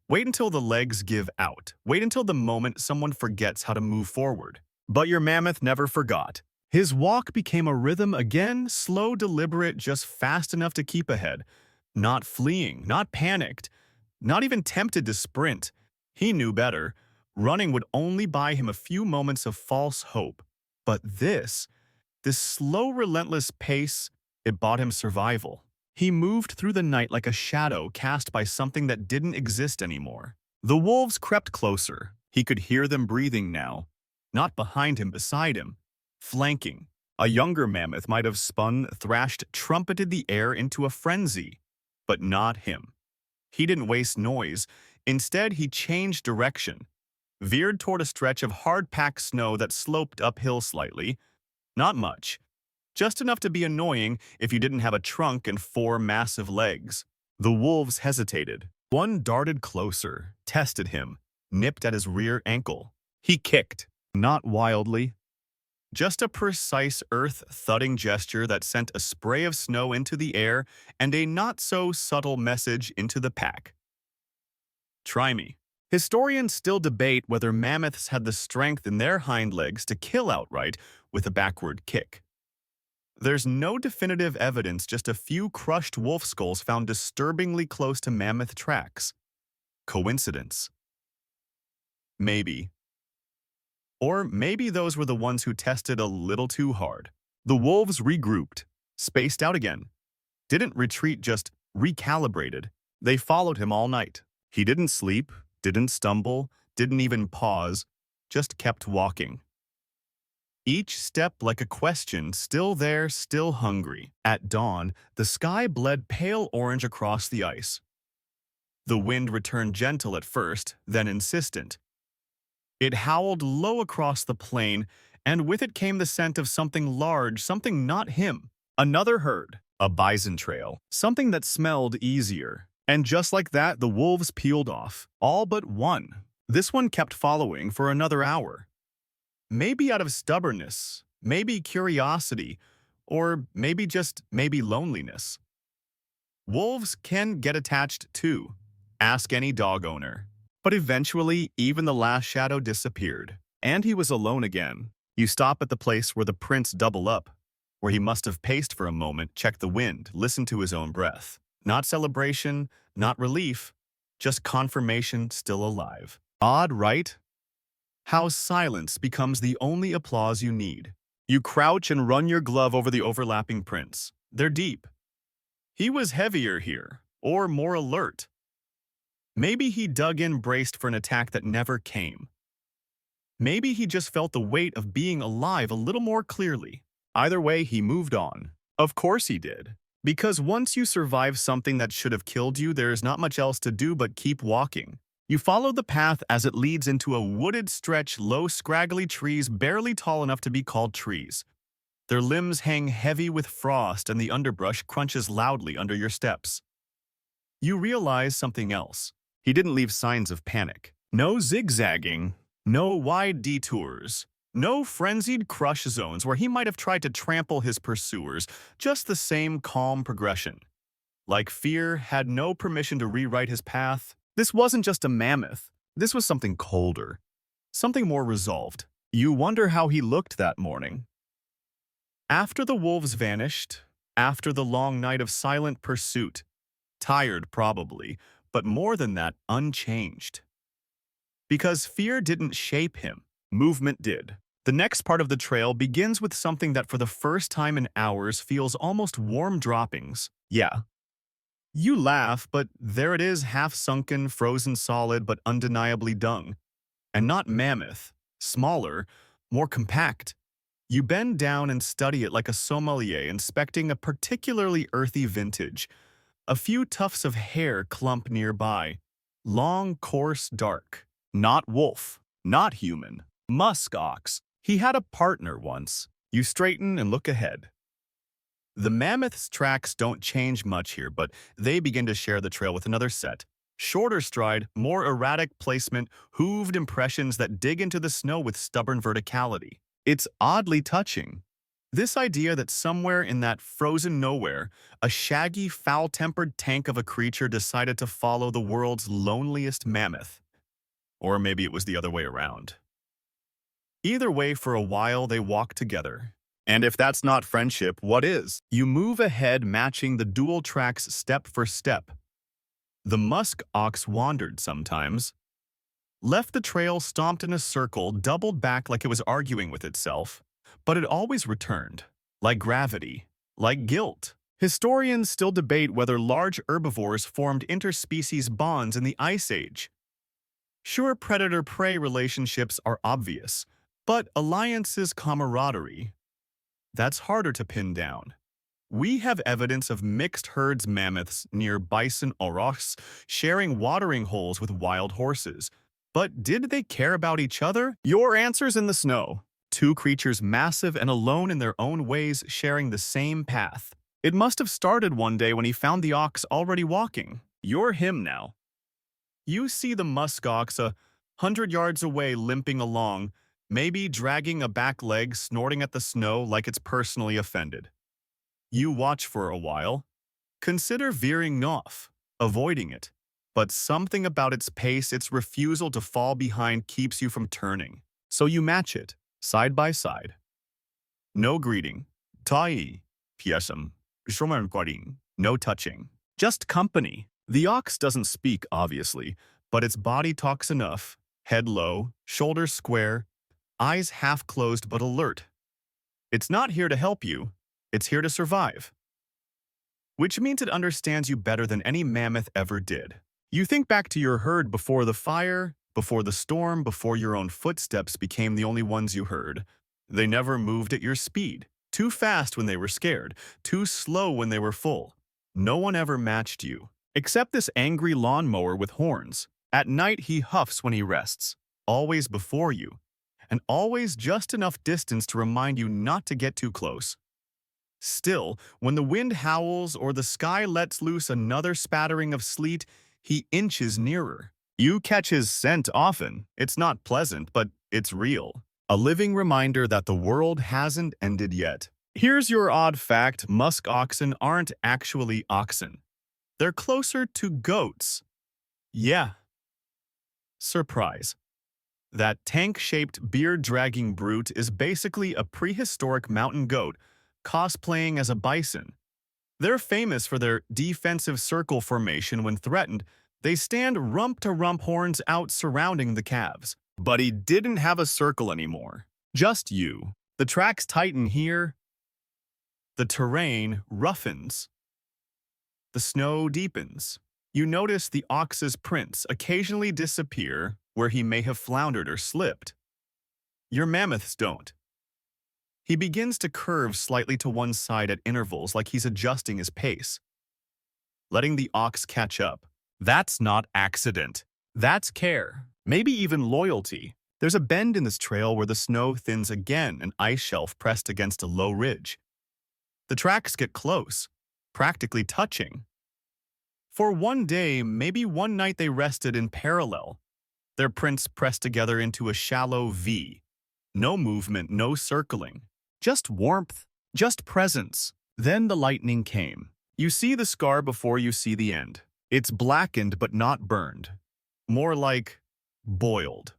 Wait until the legs give out. Wait until the moment someone forgets how to move forward. But your mammoth never forgot. His walk became a rhythm again, slow, deliberate, just fast enough to keep ahead. Not fleeing, not panicked, not even tempted to sprint. He knew better. Running would only buy him a few moments of false hope. But this slow, relentless pace, it bought him survival. He moved through the night like a shadow cast by something that didn't exist anymore. The wolves crept closer. He could hear them breathing now. Not behind him, beside him. Flanking. A younger mammoth might have spun, thrashed, trumpeted the air into a frenzy. but not him. He didn't waste noise. Instead, he changed direction, veered toward a stretch of hard-packed snow that sloped uphill slightly. Not much, just enough to be annoying if you didn't have a trunk and four massive legs. The wolves hesitated. One darted closer, tested him, nipped at his rear ankle. He kicked, not wildly, just a precise earth-thudding gesture that sent a spray of snow into the air and a not-so-subtle message into the pack. Try me. Historians still debate whether mammoths had the strength in their hind legs to kill outright with a backward kick. There's no definitive evidence, just a few crushed wolf skulls found disturbingly close to mammoth tracks. Coincidence? Maybe. Or maybe those were the ones who tested a little too hard. The wolves regrouped, spaced out again. Didn't retreat, just recalibrated. They followed him all night. He didn't sleep, didn't stumble, didn't even pause, just kept walking. Each step like a question, still there, still hungry. At dawn, the sky bled pale orange across the ice. The wind returned gentle at first, then insistent. It howled low across the plain, and with it came the scent of something large, something not him. Another herd, a bison trail, something that smelled easier. And just like that, the wolves peeled off, all but one. This one kept following for another hour. Maybe out of stubbornness, maybe curiosity, or maybe loneliness. Wolves can get attached too. Ask any dog owner. But eventually, even the last shadow disappeared, and he was alone again. You stop at the place where the prints double up, where he must have paced for a moment, checked the wind, listened to his own breath. Not celebration, not relief, just confirmation still alive. Odd, right? How silence becomes the only applause you need. You crouch and run your glove over the overlapping prints. They're deep. He was heavier here, or more alert. Maybe he dug in braced for an attack that never came. Maybe he just felt the weight of being alive a little more clearly. Either way, he moved on. Of course he did. Because once you survive something that should have killed you, there's not much else to do but keep walking. You follow the path as it leads into a wooded stretch, low, scraggly trees barely tall enough to be called trees. Their limbs hang heavy with frost and the underbrush crunches loudly under your steps. You realize something else. He didn't leave signs of panic. No zigzagging, no wide detours, no frenzied crush zones where he might have tried to trample his pursuers, just the same calm progression. Like fear had no permission to rewrite his path. This wasn't just a mammoth. This was something colder, something more resolved. You wonder how he looked that morning. After the wolves vanished, after the long night of silent pursuit, tired probably, but more than that, unchanged. Because fear didn't shape him, movement did. The next part of the trail begins with something that for the first time in hours feels almost warm droppings. Yeah. You laugh, but there it is, half-sunken, frozen solid, but undeniably dung. And not mammoth, smaller, more compact. You bend down and study it like a sommelier inspecting a particularly earthy vintage. A few tufts of hair clump nearby. Long, coarse, dark. Not wolf, not human. Musk ox. He had a partner once. You straighten and look ahead. The mammoth's tracks don't change much here, but they begin to share the trail with another set. Shorter stride, more erratic placement, hooved impressions that dig into the snow with stubborn verticality. It's oddly touching. This idea that somewhere in that frozen nowhere, a shaggy, foul-tempered tank of a creature decided to follow the world's loneliest mammoth. Or maybe it was the other way around. Either way, for a while, they walk together. And if that's not friendship, what is? You move ahead, matching the dual tracks step for step. The musk ox wandered sometimes, left the trail, stomped in a circle, doubled back like it was arguing with itself. But it always returned, like gravity, like guilt. Historians still debate whether large herbivores formed interspecies bonds in the Ice Age. Sure, predator-prey relationships are obvious, but alliances, camaraderie, that's harder to pin down. We have evidence of mixed herds mammoths near bison aurochs sharing watering holes with wild horses. But did they care about each other? Your answer's in the snow. Two creatures massive and alone in their own ways sharing the same path. It must have started one day when he found the ox already walking. You're him now. You see the musk ox 100 yards away limping along, maybe dragging a back leg, snorting at the snow like it's personally offended. You watch for a while. Consider veering off, avoiding it. But something about its pace, its refusal to fall behind keeps you from turning. So you match it, side by side. No greeting. Tai. Piesum. No touching. Just company. The ox doesn't speak, obviously, but its body talks enough. Head low, shoulders square, eyes half closed but alert. It's not here to help you. It's here to survive. Which means it understands you better than any mammoth ever did. You think back to your herd before the fire, before the storm, before your own footsteps became the only ones you heard. They never moved at your speed. Too fast when they were scared, too slow when they were full. No one ever matched you, except this angry lawnmower with horns. At night he huffs when he rests, always before you, and always just enough distance to remind you not to get too close. Still, when the wind howls or the sky lets loose another spattering of sleet, he inches nearer. You catch his scent often. It's not pleasant, but it's real. A living reminder that the world hasn't ended yet. Here's your odd fact: musk oxen aren't actually oxen. They're closer to goats. Yeah. Surprise. That tank-shaped, beard-dragging brute is basically a prehistoric mountain goat cosplaying as a bison. They're famous for their defensive circle formation when threatened. They stand rump-to-rump, horns out surrounding the calves. But he didn't have a circle anymore. Just you. The tracks tighten here. The terrain roughens. The snow deepens. You notice the ox's prints occasionally disappear where he may have floundered or slipped. Your mammoths don't. He begins to curve slightly to one side at intervals, like he's adjusting his pace, letting the ox catch up. That's not accident. That's care. Maybe even loyalty. There's a bend in this trail where the snow thins again, an ice shelf pressed against a low ridge. The tracks get close, practically touching. For one day, maybe one night, they rested in parallel, their prints pressed together into a shallow V. No movement, no circling. Just warmth, just presence. Then the lightning came. You see the scar before you see the end. It's blackened but not burned. More like boiled.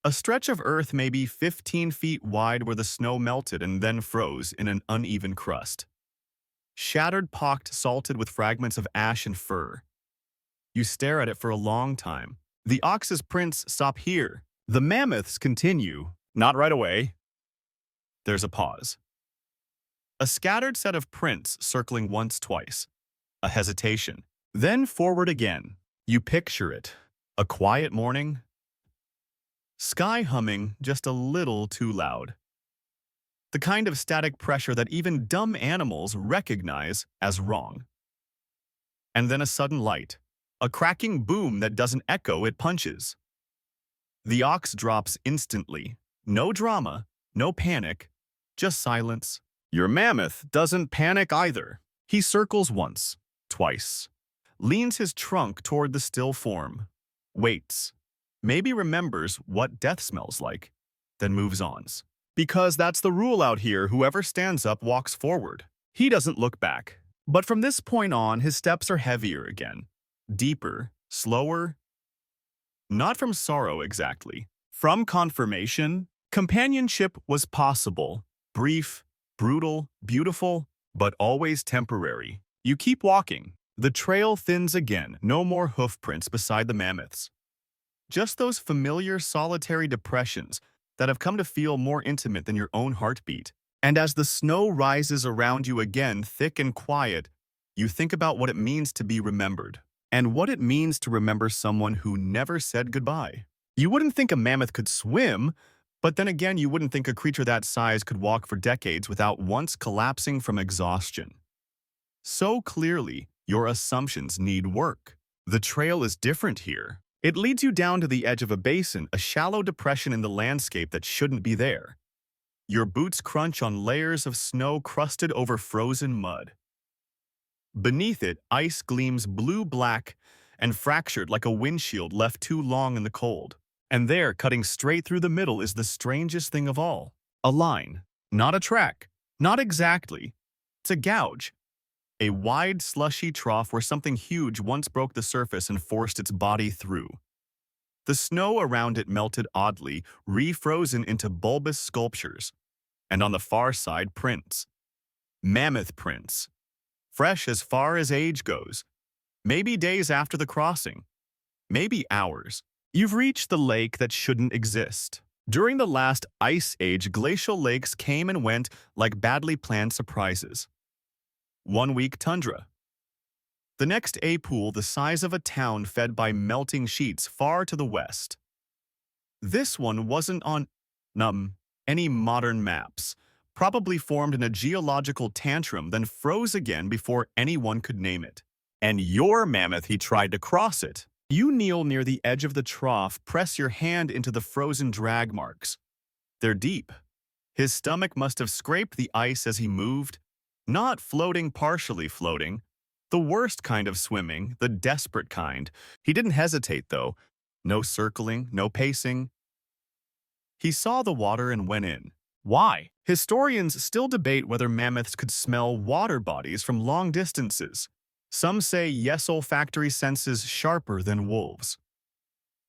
A stretch of earth maybe 15 feet wide where the snow melted and then froze in an uneven crust. Shattered, pocked, salted with fragments of ash and fur. You stare at it for a long time. The ox's prints stop here. The mammoths continue. Not right away. There's a pause. A scattered set of prints circling once, twice. A hesitation. Then forward again. You picture it. A quiet morning. Sky humming just a little too loud. The kind of static pressure that even dumb animals recognize as wrong. And then a sudden light. A cracking boom that doesn't echo, it punches. The ox drops instantly. No drama, no panic, just silence. Your mammoth doesn't panic either. He circles once, twice, leans his trunk toward the still form, waits, maybe remembers what death smells like, then moves on. Because that's the rule out here: whoever stands up walks forward. He doesn't look back. But from this point on, his steps are heavier again, deeper, slower. Not from sorrow exactly. From confirmation. Companionship was possible. Brief, brutal, beautiful, but always temporary. You keep walking. The trail thins again. No more hoof prints beside the mammoths. Just those familiar solitary depressions that have come to feel more intimate than your own heartbeat. And as the snow rises around you again, thick and quiet, you think about what it means to be remembered. And what it means to remember someone who never said goodbye. You wouldn't think a mammoth could swim, But then again, you wouldn't think a creature that size could walk for decades without once collapsing from exhaustion. So clearly, your assumptions need work. The trail is different here. It leads you down to the edge of a basin, a shallow depression in the landscape that shouldn't be there. Your boots crunch on layers of snow crusted over frozen mud. Beneath it, ice gleams blue-black and fractured like a windshield left too long in the cold. And there, cutting straight through the middle, is the strangest thing of all. A line. Not a track. Not exactly. It's a gouge. A wide, slushy trough where something huge once broke the surface and forced its body through. The snow around it melted oddly, refrozen into bulbous sculptures. And on the far side, prints. Mammoth prints. Fresh as far as age goes. Maybe days after the crossing. Maybe hours. You've reached the lake that shouldn't exist. During the last ice age, glacial lakes came and went like badly planned surprises. 1 week tundra. The next a pool the size of a town fed by melting sheets far to the west. This one wasn't on any modern maps. Probably formed in a geological tantrum, then froze again before anyone could name it. And your mammoth, he tried to cross it. You kneel near the edge of the trough, press your hand into the frozen drag marks. They're deep. His stomach must have scraped the ice as he moved. Not floating, partially floating. The worst kind of swimming, the desperate kind. He didn't hesitate, though. No circling, no pacing. He saw the water and went in. Why? Historians still debate whether mammoths could smell water bodies from long distances. Some say yes, olfactory senses sharper than wolves.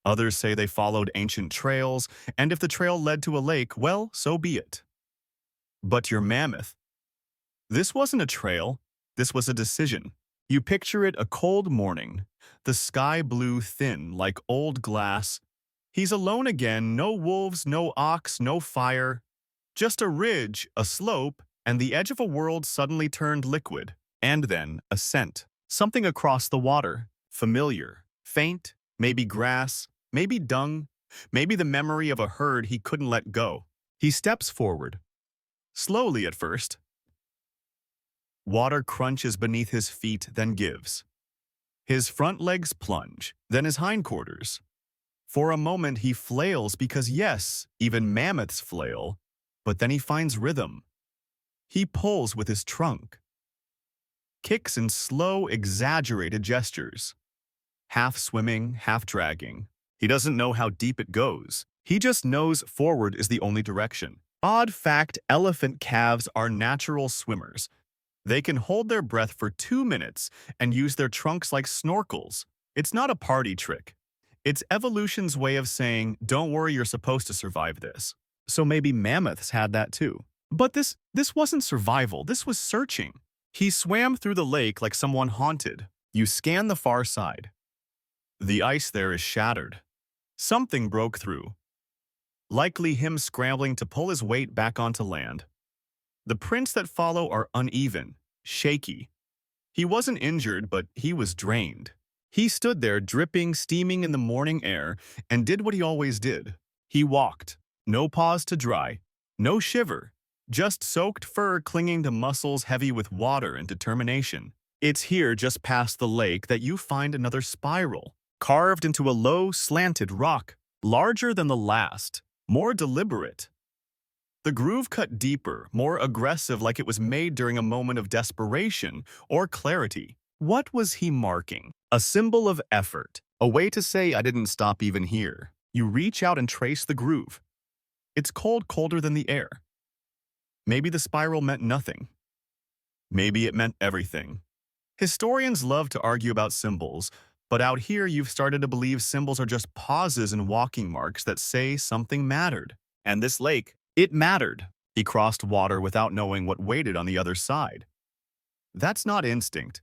Others say they followed ancient trails, and if the trail led to a lake, well, so be it. But your mammoth. This wasn't a trail, this was a decision. You picture it a cold morning, the sky blue thin like old glass. He's alone again, no wolves, no ox, no fire. Just a ridge, a slope, and the edge of a world suddenly turned liquid. And then a scent. Something across the water. Familiar. Faint. Maybe grass. Maybe dung. Maybe the memory of a herd he couldn't let go. He steps forward. Slowly at first. Water crunches beneath his feet, then gives. His front legs plunge, then his hindquarters. For a moment he flails because yes, even mammoths flail. But then he finds rhythm. He pulls with his trunk. Kicks in slow, exaggerated gestures. Half swimming, half dragging. He doesn't know how deep it goes. He just knows forward is the only direction. Odd fact, elephant calves are natural swimmers. They can hold their breath for 2 minutes and use their trunks like snorkels. It's not a party trick. It's evolution's way of saying, don't worry, you're supposed to survive this. So maybe mammoths had that too. But this wasn't survival, this was searching. He swam through the lake like someone haunted. You scan the far side. The ice there is shattered. Something broke through. Likely him scrambling to pull his weight back onto land. The prints that follow are uneven, shaky. He wasn't injured, but he was drained. He stood there dripping, steaming in the morning air, and did what he always did. He walked. No pause to dry. No shiver. Just soaked fur clinging to muscles heavy with water and determination. It's here, just past the lake, that you find another spiral, carved into a low, slanted rock, larger than the last, more deliberate. The groove cut deeper, more aggressive, like it was made during a moment of desperation or clarity. What was he marking? A symbol of effort, a way to say, I didn't stop even here. You reach out and trace the groove. It's cold, colder than the air. Maybe the spiral meant nothing. Maybe it meant everything. Historians love to argue about symbols, but out here you've started to believe symbols are just pauses and walking marks that say something mattered. And this lake, it mattered. He crossed water without knowing what waited on the other side. That's not instinct.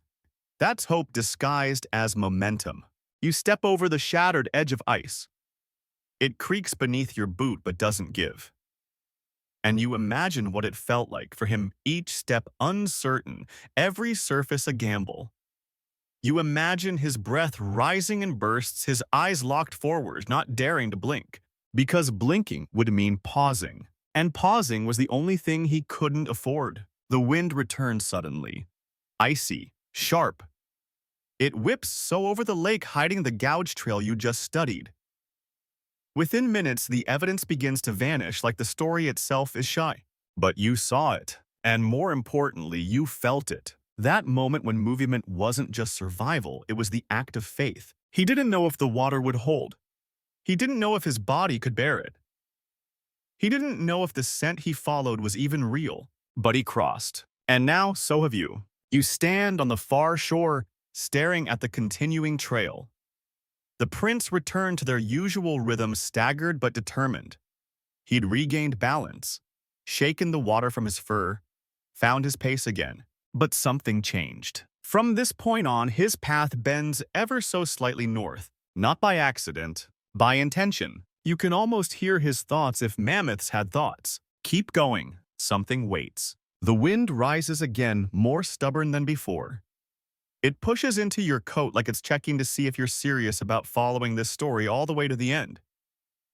That's hope disguised as momentum. You step over the shattered edge of ice. It creaks beneath your boot but doesn't give. And you imagine what it felt like for him, each step uncertain, every surface a gamble. You imagine his breath rising in bursts, his eyes locked forward, not daring to blink. because blinking would mean pausing, and pausing was the only thing he couldn't afford. The wind returned suddenly, icy, sharp. It whips so over the lake, hiding the gouge trail you just studied. Within minutes, the evidence begins to vanish like the story itself is shy. But you saw it, and more importantly, you felt it. That moment when movement wasn't just survival, it was the act of faith. He didn't know if the water would hold. He didn't know if his body could bear it. He didn't know if the scent he followed was even real. But he crossed. And now, so have you. You stand on the far shore, staring at the continuing trail. The prints returned to their usual rhythm, staggered but determined. He'd regained balance, shaken the water from his fur, found his pace again. But something changed. From this point on, his path bends ever so slightly north, not by accident, by intention. You can almost hear his thoughts if mammoths had thoughts. Keep going. Something waits. The wind rises again, more stubborn than before. It pushes into your coat like it's checking to see if you're serious about following this story all the way to the end.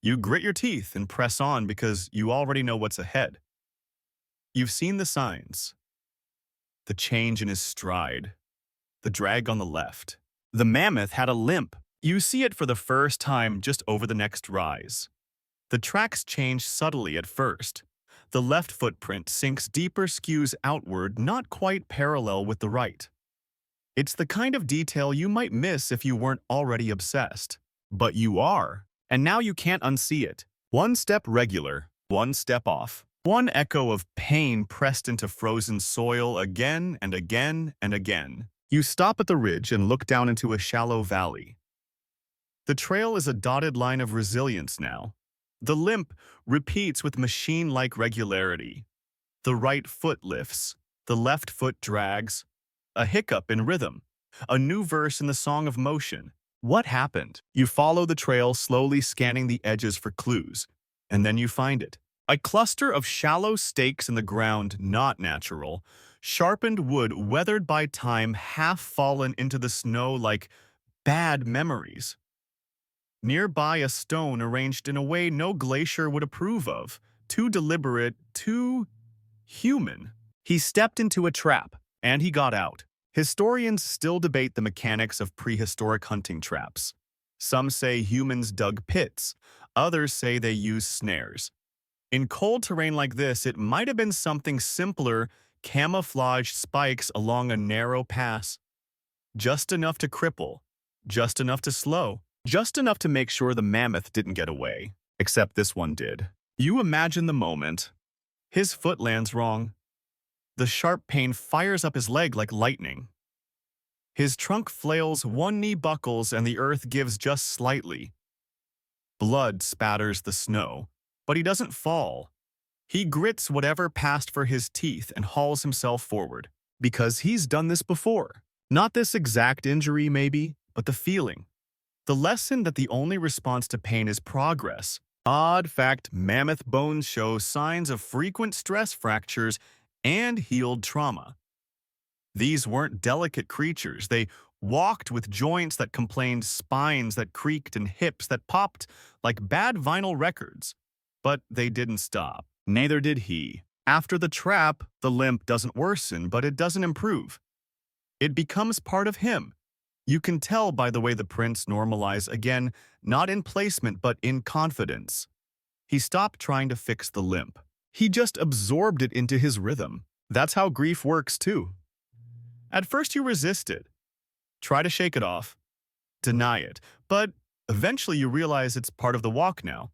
You grit your teeth and press on because you already know what's ahead. You've seen the signs. The change in his stride. The drag on the left. The mammoth had a limp. You see it for the first time just over the next rise. The tracks change subtly at first. The left footprint sinks deeper, skews outward, not quite parallel with the right. It's the kind of detail you might miss if you weren't already obsessed. But you are, and now you can't unsee it. One step regular, one step off. One echo of pain pressed into frozen soil again and again and again. You stop at the ridge and look down into a shallow valley. The trail is a dotted line of resilience now. The limp repeats with machine-like regularity. The right foot lifts, the left foot drags. A hiccup in rhythm, a new verse in the song of motion. What happened? You follow the trail, slowly scanning the edges for clues, and then you find it. A cluster of shallow stakes in the ground, not natural, sharpened wood weathered by time, half fallen into the snow like bad memories. Nearby, a stone arranged in a way no glacier would approve of, too deliberate, too human. He stepped into a trap, and he got out. Historians still debate the mechanics of prehistoric hunting traps. Some say humans dug pits, others say they used snares. In cold terrain like this, it might have been something simpler, camouflage spikes along a narrow pass. Just enough to cripple, just enough to slow, just enough to make sure the mammoth didn't get away. Except this one did. You imagine the moment. His foot lands wrong. The sharp pain fires up his leg like lightning. His trunk flails, one knee buckles, and the earth gives just slightly. Blood spatters the snow, but he doesn't fall. He grits whatever passed for his teeth and hauls himself forward. Because he's done this before. Not this exact injury, maybe, but the feeling. The lesson that the only response to pain is progress. Odd fact, mammoth bones show signs of frequent stress fractures and healed trauma. These weren't delicate creatures. They walked with joints that complained, spines that creaked, and hips that popped like bad vinyl records. But they didn't stop. Neither did he. After the trap, the limp doesn't worsen, but it doesn't improve. It becomes part of him. You can tell by the way the prints normalize again, not in placement, but in confidence. He stopped trying to fix the limp. He just absorbed it into his rhythm. That's how grief works, too. At first you resist it. Try to shake it off. Deny it. But eventually you realize it's part of the walk now.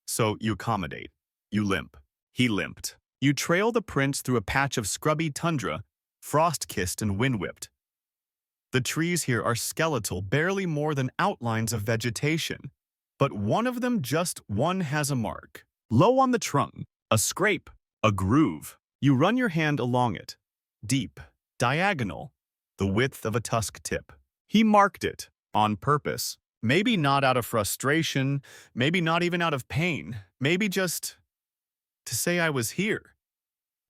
So you accommodate. You limp. He limped. You trail the prints through a patch of scrubby tundra, frost-kissed and wind-whipped. The trees here are skeletal, barely more than outlines of vegetation. But one of them, just one, has a mark. Low on the trunk, a scrape, a groove. You run your hand along it. Deep, diagonal, the width of a tusk tip. He marked it, on purpose. Maybe not out of frustration, maybe not even out of pain, maybe just to say I was here.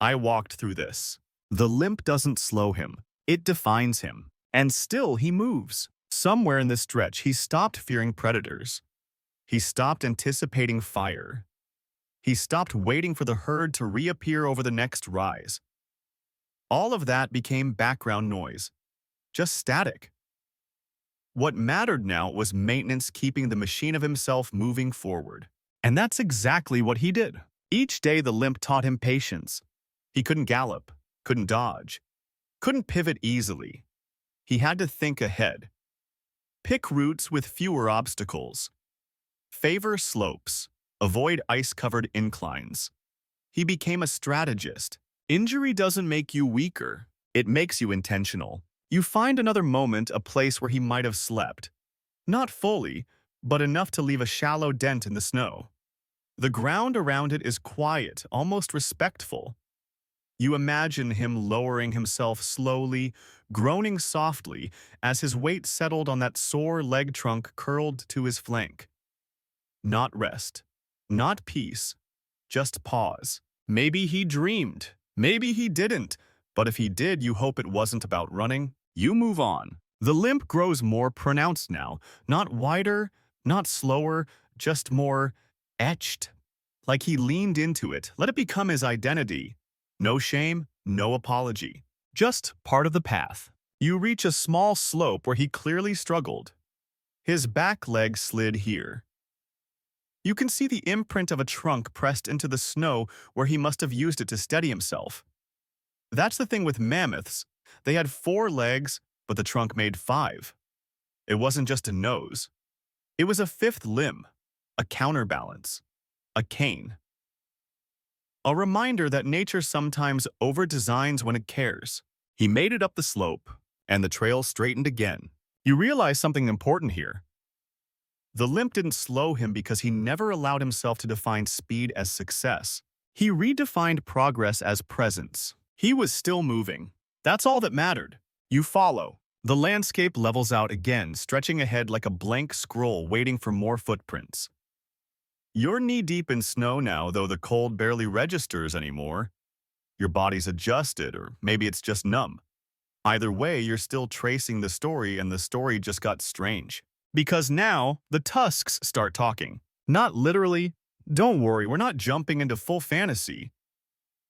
I walked through this. The limp doesn't slow him. It defines him. And still he moves. Somewhere in this stretch, he stopped fearing predators. He stopped anticipating fire. He stopped waiting for the herd to reappear over the next rise. All of that became background noise, just static. What mattered now was maintenance, keeping the machine of himself moving forward. And that's exactly what he did. Each day the limp taught him patience. He couldn't gallop, couldn't dodge, couldn't pivot easily. He had to think ahead. Pick routes with fewer obstacles. Favor slopes. Avoid ice-covered inclines. He became a strategist. Injury doesn't make you weaker. It makes you intentional. You find another moment, a place where he might have slept. Not fully, but enough to leave a shallow dent in the snow. The ground around it is quiet, almost respectful. You imagine him lowering himself slowly, groaning softly as his weight settled on that sore leg trunk curled to his flank. Not rest, not peace, just pause. Maybe he dreamed, maybe he didn't, but if he did, you hope it wasn't about running. You move on. The limp grows more pronounced now, not wider, not slower, just more etched. Like he leaned into it, let it become his identity. No shame, no apology. Just part of the path. You reach a small slope where he clearly struggled. His back leg slid here. You can see the imprint of a trunk pressed into the snow where he must have used it to steady himself. That's the thing with mammoths. They had 4 legs, but the trunk made 5. It wasn't just a nose. It was a 5th limb, a counterbalance, a cane. A reminder that nature sometimes over-designs when it cares. He made it up the slope, and the trail straightened again. You realize something important here. The limp didn't slow him because he never allowed himself to define speed as success. He redefined progress as presence. He was still moving. That's all that mattered. You follow. The landscape levels out again, stretching ahead like a blank scroll waiting for more footprints. You're knee-deep in snow now, though the cold barely registers anymore. Your body's adjusted, or maybe it's just numb. Either way, you're still tracing the story, and the story just got strange. Because now, the tusks start talking. Not literally. Don't worry, we're not jumping into full fantasy.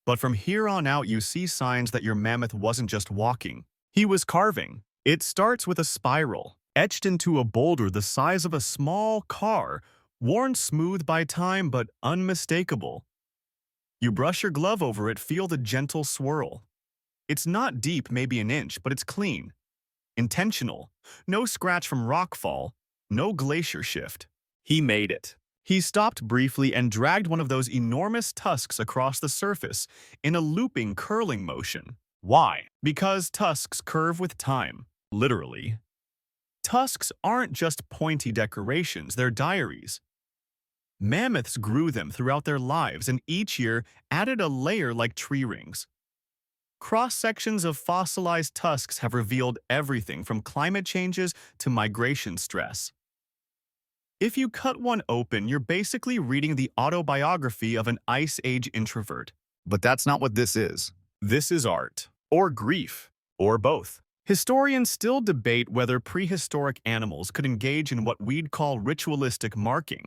But from here on out, you see signs that your mammoth wasn't just walking. He was carving. It starts with a spiral, etched into a boulder the size of a small car, worn smooth by time but unmistakable. You brush your glove over it, feel the gentle swirl. It's not deep, maybe an inch, but it's clean. Intentional. No scratch from rockfall, no glacier shift. He made it. He stopped briefly and dragged one of those enormous tusks across the surface in a looping, curling motion. Why? Because tusks curve with time, literally. Tusks aren't just pointy decorations, they're diaries. Mammoths grew them throughout their lives and each year added a layer like tree rings. Cross-sections of fossilized tusks have revealed everything from climate changes to migration stress. If you cut one open, you're basically reading the autobiography of an Ice Age introvert. But that's not what this is. This is art, or grief, or both. Historians still debate whether prehistoric animals could engage in what we'd call ritualistic marking.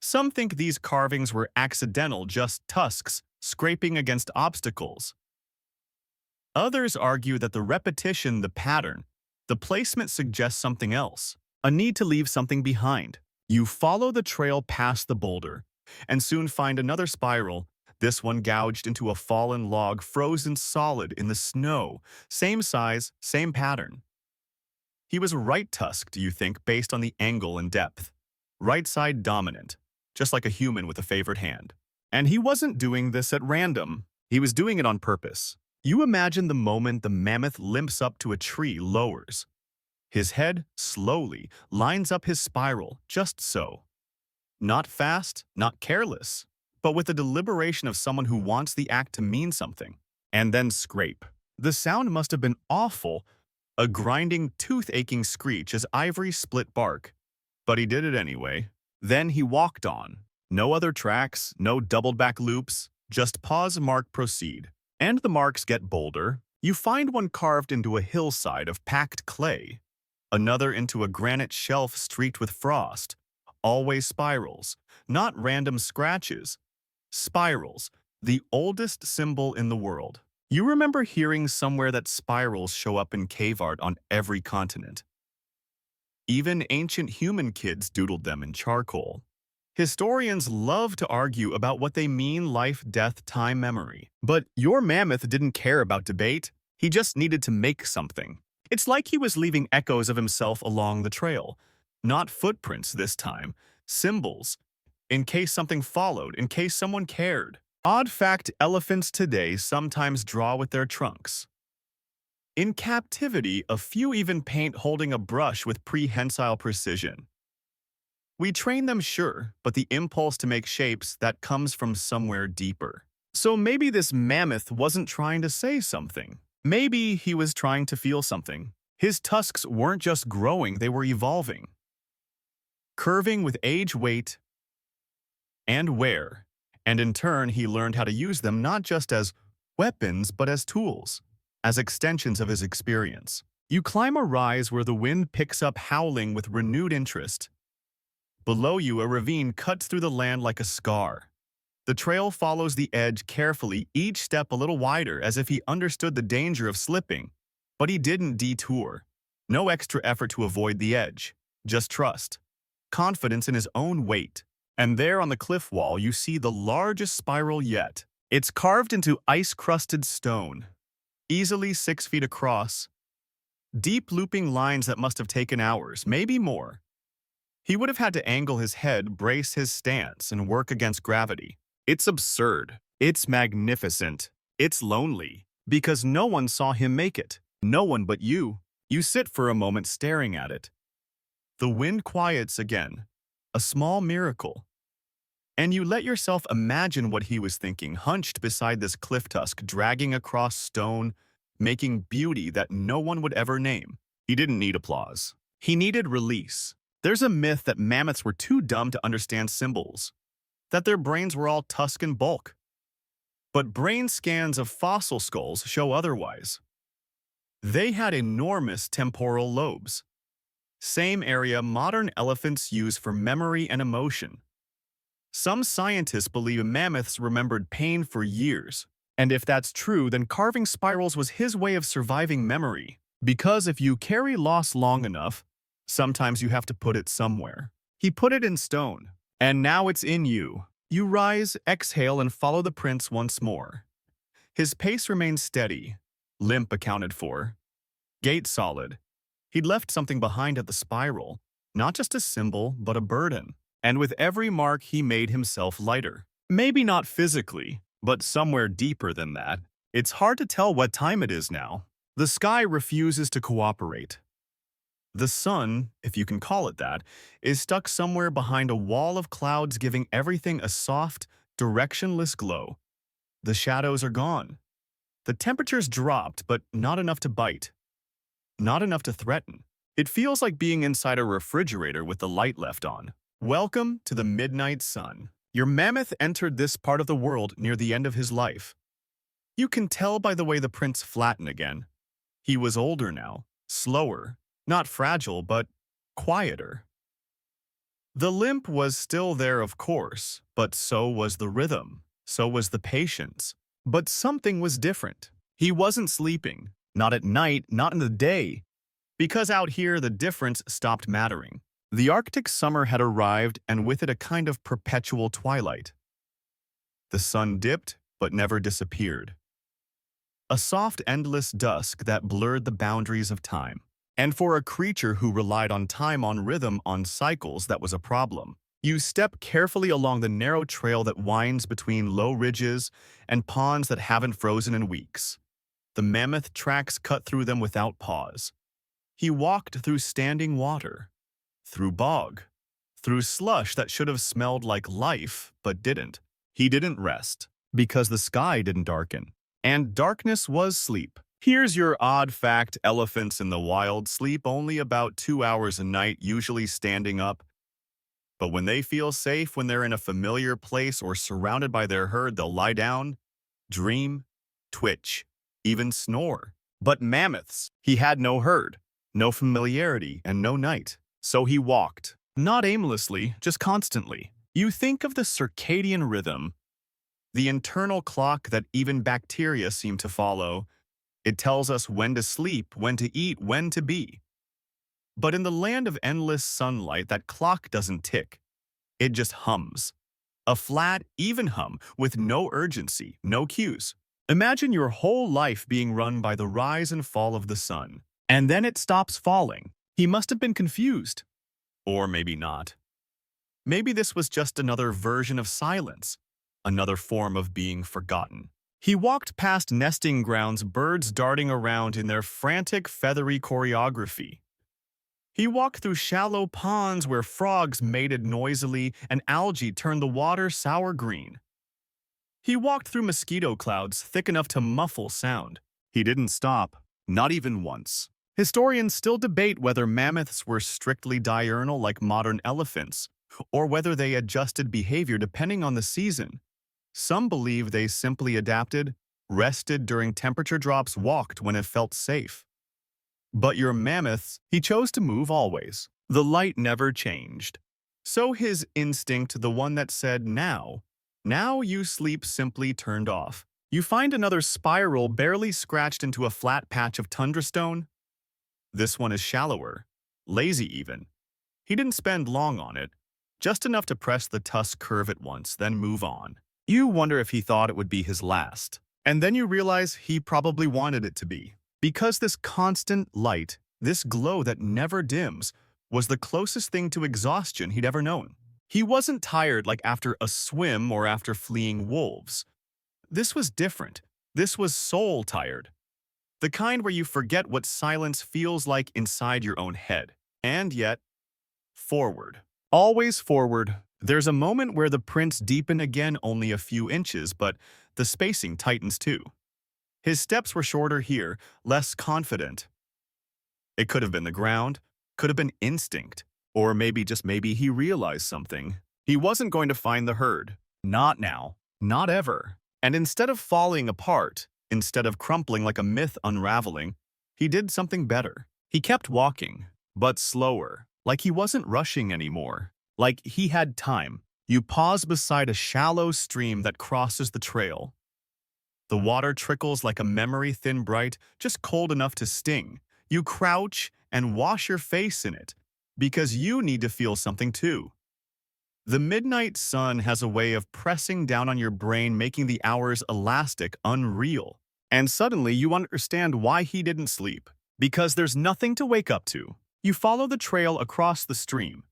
Some think these carvings were accidental, just tusks scraping against obstacles. Others argue that the repetition, the pattern, the placement suggests something else, a need to leave something behind. You follow the trail past the boulder, and soon find another spiral, this one gouged into a fallen log frozen solid in the snow. Same size, same pattern. He was right-tusked, you think, based on the angle and depth. Right side dominant, just like a human with a favored hand. And he wasn't doing this at random. He was doing it on purpose. You imagine the moment the mammoth limps up to a tree, lowers. His head, slowly, lines up his spiral, just so. Not fast, not careless, but with the deliberation of someone who wants the act to mean something. And then scrape. The sound must have been awful, a grinding, tooth-aching screech as ivory split bark. But he did it anyway. Then he walked on. No other tracks, no doubled-back loops, just pause, mark, proceed. And the marks get bolder. You find one carved into a hillside of packed clay, another into a granite shelf streaked with frost, always spirals, not random scratches. Spirals, the oldest symbol in the world. You remember hearing somewhere that spirals show up in cave art on every continent. Even ancient human kids doodled them in charcoal. Historians love to argue about what they mean life, death, time, memory. But your mammoth didn't care about debate. He just needed to make something. It's like he was leaving echoes of himself along the trail. Not footprints this time, symbols, in case something followed, in case someone cared. Odd fact, elephants today sometimes draw with their trunks. In captivity, a few even paint holding a brush with prehensile precision. We train them, sure, but the impulse to make shapes, that comes from somewhere deeper. So maybe this mammoth wasn't trying to say something. Maybe he was trying to feel something. His tusks weren't just growing, they were evolving. Curving with age, weight, and wear. And in turn, he learned how to use them not just as weapons, but as tools, as extensions of his experience. You climb a rise where the wind picks up howling with renewed interest. Below you, a ravine cuts through the land like a scar. The trail follows the edge carefully, each step a little wider, as if he understood the danger of slipping. But he didn't detour. No extra effort to avoid the edge. Just trust. Confidence in his own weight. And there on the cliff wall, you see the largest spiral yet. It's carved into ice-crusted stone, easily 6 feet across. Deep looping lines that must have taken hours, maybe more. He would have had to angle his head, brace his stance, and work against gravity. It's absurd. It's magnificent. It's lonely. Because no one saw him make it. No one but you. You sit for a moment staring at it. The wind quiets again. A small miracle. And you let yourself imagine what he was thinking, hunched beside this cliff tusk, dragging across stone, making beauty that no one would ever name. He didn't need applause. He needed release. There's a myth that mammoths were too dumb to understand symbols, that their brains were all tusk and bulk. But brain scans of fossil skulls show otherwise. They had enormous temporal lobes. Same area modern elephants use for memory and emotion. Some scientists believe mammoths remembered pain for years. And if that's true, then carving spirals was his way of surviving memory. Because if you carry loss long enough, sometimes you have to put it somewhere. He put it in stone. And now it's in you. You rise, exhale, and follow the prints once more. His pace remains steady, limp accounted for, gait solid. He'd left something behind at the spiral, not just a symbol, but a burden. And with every mark, he made himself lighter. Maybe not physically, but somewhere deeper than that. It's hard to tell what time it is now. The sky refuses to cooperate. The sun, if you can call it that, is stuck somewhere behind a wall of clouds, giving everything a soft, directionless glow. The shadows are gone. The temperature's dropped, but not enough to bite. Not enough to threaten. It feels like being inside a refrigerator with the light left on. Welcome to the midnight sun. Your mammoth entered this part of the world near the end of his life. You can tell by the way the prints flatten again. He was older now, slower, not fragile, but quieter. The limp was still there, of course, but so was the rhythm, so was the patience. But something was different. He wasn't sleeping, not at night, not in the day, because out here the difference stopped mattering. The Arctic summer had arrived, and with it a kind of perpetual twilight. The sun dipped, but never disappeared. A soft, endless dusk that blurred the boundaries of time. And for a creature who relied on time, on rhythm, on cycles, that was a problem. You step carefully along the narrow trail that winds between low ridges and ponds that haven't frozen in weeks. The mammoth tracks cut through them without pause. He walked through standing water, through bog, through slush that should have smelled like life, but didn't. He didn't rest, because the sky didn't darken. And darkness was sleep. Here's your odd fact: elephants in the wild sleep only about 2 hours a night, usually standing up. But when they feel safe, when they're in a familiar place or surrounded by their herd, they'll lie down, dream, twitch, even snore. But mammoths, he had no herd, no familiarity, and no night. So he walked Not aimlessly, just constantly. You think of the circadian rhythm, the internal clock that even bacteria seem to follow. It tells us when to sleep, when to eat, when to be. But in the land of endless sunlight, that clock doesn't tick. It just hums. A flat, even hum with no urgency, no cues. Imagine your whole life being run by the rise and fall of the sun. And then it stops falling. He must have been confused. Or maybe not. Maybe this was just another version of silence, another form of being forgotten. He walked past nesting grounds, birds darting around in their frantic, feathery choreography. He walked through shallow ponds where frogs mated noisily and algae turned the water sour green. He walked through mosquito clouds thick enough to muffle sound. He didn't stop, not even once. Historians still debate whether mammoths were strictly diurnal like modern elephants, or whether they adjusted behavior depending on the season. Some believe they simply adapted, rested during temperature drops, walked when it felt safe. But your mammoths, he chose to move always. The light never changed. So his instinct, the one that said now you sleep, simply turned off. You find another spiral barely scratched into a flat patch of tundra stone. This one is shallower, lazy even. He didn't spend long on it, just enough to press the tusk curve at once, then move on. You wonder if he thought it would be his last. And then you realize he probably wanted it to be. Because this constant light, this glow that never dims, was the closest thing to exhaustion he'd ever known. He wasn't tired like after a swim or after fleeing wolves. This was different. This was soul tired. The kind where you forget what silence feels like inside your own head. And yet, forward. Always forward. There's a moment where the prints deepen again only a few inches, but the spacing tightens too. His steps were shorter here, less confident. It could have been the ground, could have been instinct, or maybe, just maybe, he realized something. He wasn't going to find the herd. Not now. Not ever. And instead of falling apart, instead of crumpling like a myth unraveling, he did something better. He kept walking, but slower, like he wasn't rushing anymore, like he had time. You pause beside a shallow stream that crosses the trail. The water trickles like a memory, thin, bright, just cold enough to sting. You crouch and wash your face in it, because you need to feel something too. The midnight sun has a way of pressing down on your brain, making the hours elastic, unreal. And suddenly you understand why he didn't sleep. Because there's nothing to wake up to. You follow the trail across the stream.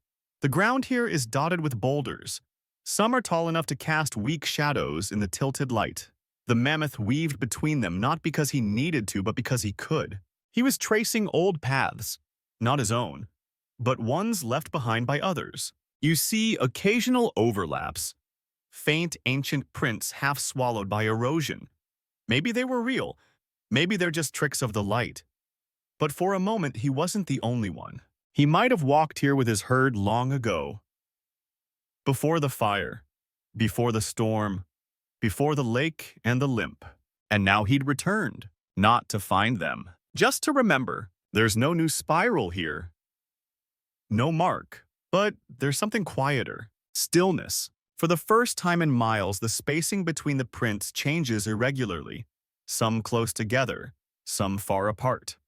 The ground here is dotted with boulders. Some are tall enough to cast weak shadows in the tilted light. The mammoth weaved between them, not because he needed to, but because he could. He was tracing old paths, not his own, but ones left behind by others. You see occasional overlaps, faint ancient prints half swallowed by erosion. Maybe they were real, maybe they're just tricks of the light. But for a moment, he wasn't the only one. He might have walked here with his herd long ago. Before the fire, before the storm, before the lake and the limp. And now he'd returned, not to find them, just to remember. There's no new spiral here. No mark. But there's something quieter. Stillness. For the first time in miles, the spacing between the prints changes irregularly. Some close together, some far apart.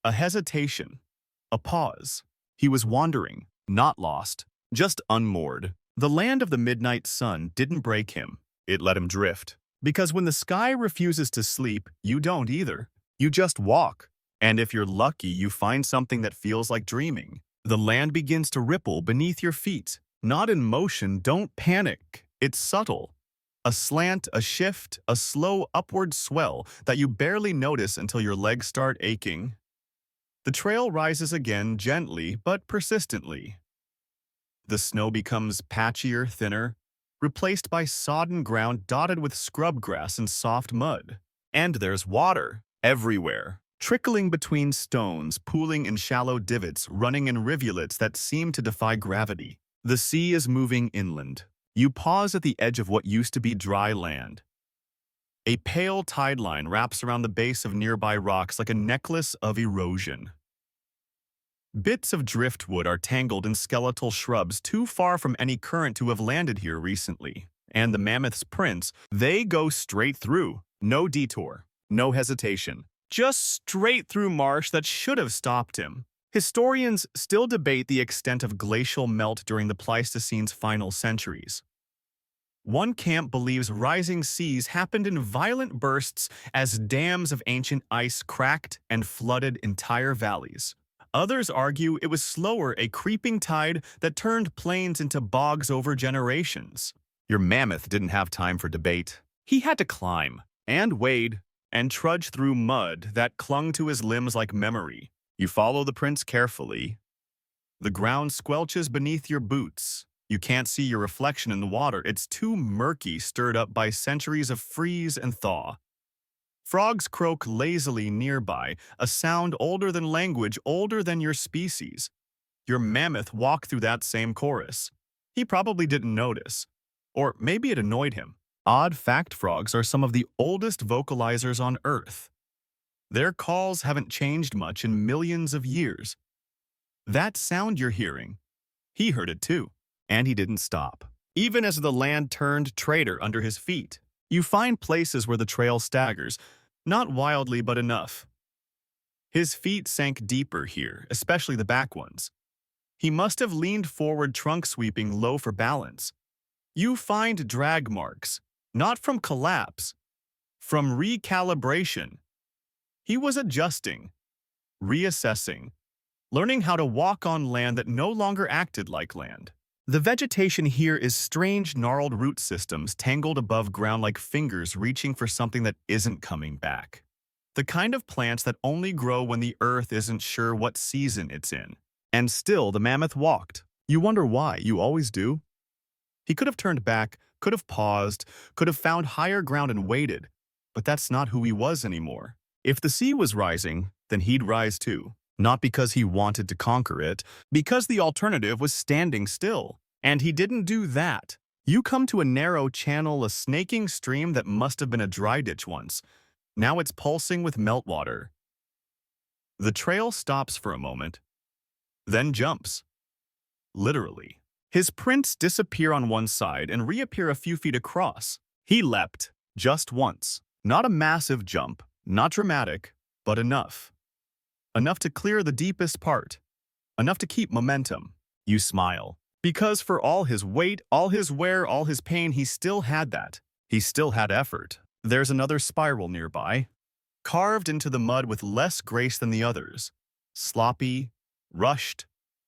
A hesitation. A pause. He was wandering, not lost, just unmoored. The land of the midnight sun didn't break him. It let him drift. Because when the sky refuses to sleep, you don't either. You just walk. And if you're lucky, you find something that feels like dreaming. The land begins to ripple beneath your feet. Not in motion, don't panic. It's subtle. A slant, a shift, a slow upward swell that you barely notice until your legs start aching. The trail rises again, gently but persistently. The snow becomes patchier, thinner, replaced by sodden ground dotted with scrub grass and soft mud. And there's water everywhere, trickling between stones, pooling in shallow divots, running in rivulets that seem to defy gravity. The sea is moving inland. You pause at the edge of what used to be dry land. A pale tide line wraps around the base of nearby rocks like a necklace of erosion. Bits of driftwood are tangled in skeletal shrubs too far from any current to have landed here recently. And the mammoth's prints, they go straight through. No detour, no hesitation. Just straight through marsh that should have stopped him. Historians still debate the extent of glacial melt during the Pleistocene's final centuries. One camp believes rising seas happened in violent bursts as dams of ancient ice cracked and flooded entire valleys. Others argue it was slower, a creeping tide that turned plains into bogs over generations. Your mammoth didn't have time for debate. He had to climb, and wade, and trudge through mud that clung to his limbs like memory. You follow the prints carefully. The ground squelches beneath your boots. You can't see your reflection in the water. It's too murky, stirred up by centuries of freeze and thaw. Frogs croak lazily nearby, a sound older than language, older than your species. Your mammoth walked through that same chorus. He probably didn't notice. Or maybe it annoyed him. Odd fact, frogs are some of the oldest vocalizers on Earth. Their calls haven't changed much in millions of years. That sound you're hearing, he heard it too. And he didn't stop. Even as the land turned traitor under his feet, you find places where the trail staggers, not wildly but enough. His feet sank deeper here, especially the back ones. He must have leaned forward, trunk sweeping low for balance. You find drag marks, not from collapse, from recalibration. He was adjusting, reassessing, learning how to walk on land that no longer acted like land. The vegetation here is strange, gnarled root systems tangled above ground like fingers reaching for something that isn't coming back. The kind of plants that only grow when the earth isn't sure what season it's in. And still, the mammoth walked. You wonder why, you always do. He could have turned back, could have paused, could have found higher ground and waited. But that's not who he was anymore. If the sea was rising, then he'd rise too. Not because he wanted to conquer it, because the alternative was standing still. And he didn't do that. You come to a narrow channel, a snaking stream that must have been a dry ditch once. Now it's pulsing with meltwater. The trail stops for a moment, then jumps. Literally. His prints disappear on one side and reappear a few feet across. He leapt, just once. Not a massive jump, not dramatic, but enough. Enough to clear the deepest part. Enough to keep momentum. You smile. Because for all his weight, all his wear, all his pain, he still had that. He still had effort. There's another spiral nearby, carved into the mud with less grace than the others. Sloppy, rushed,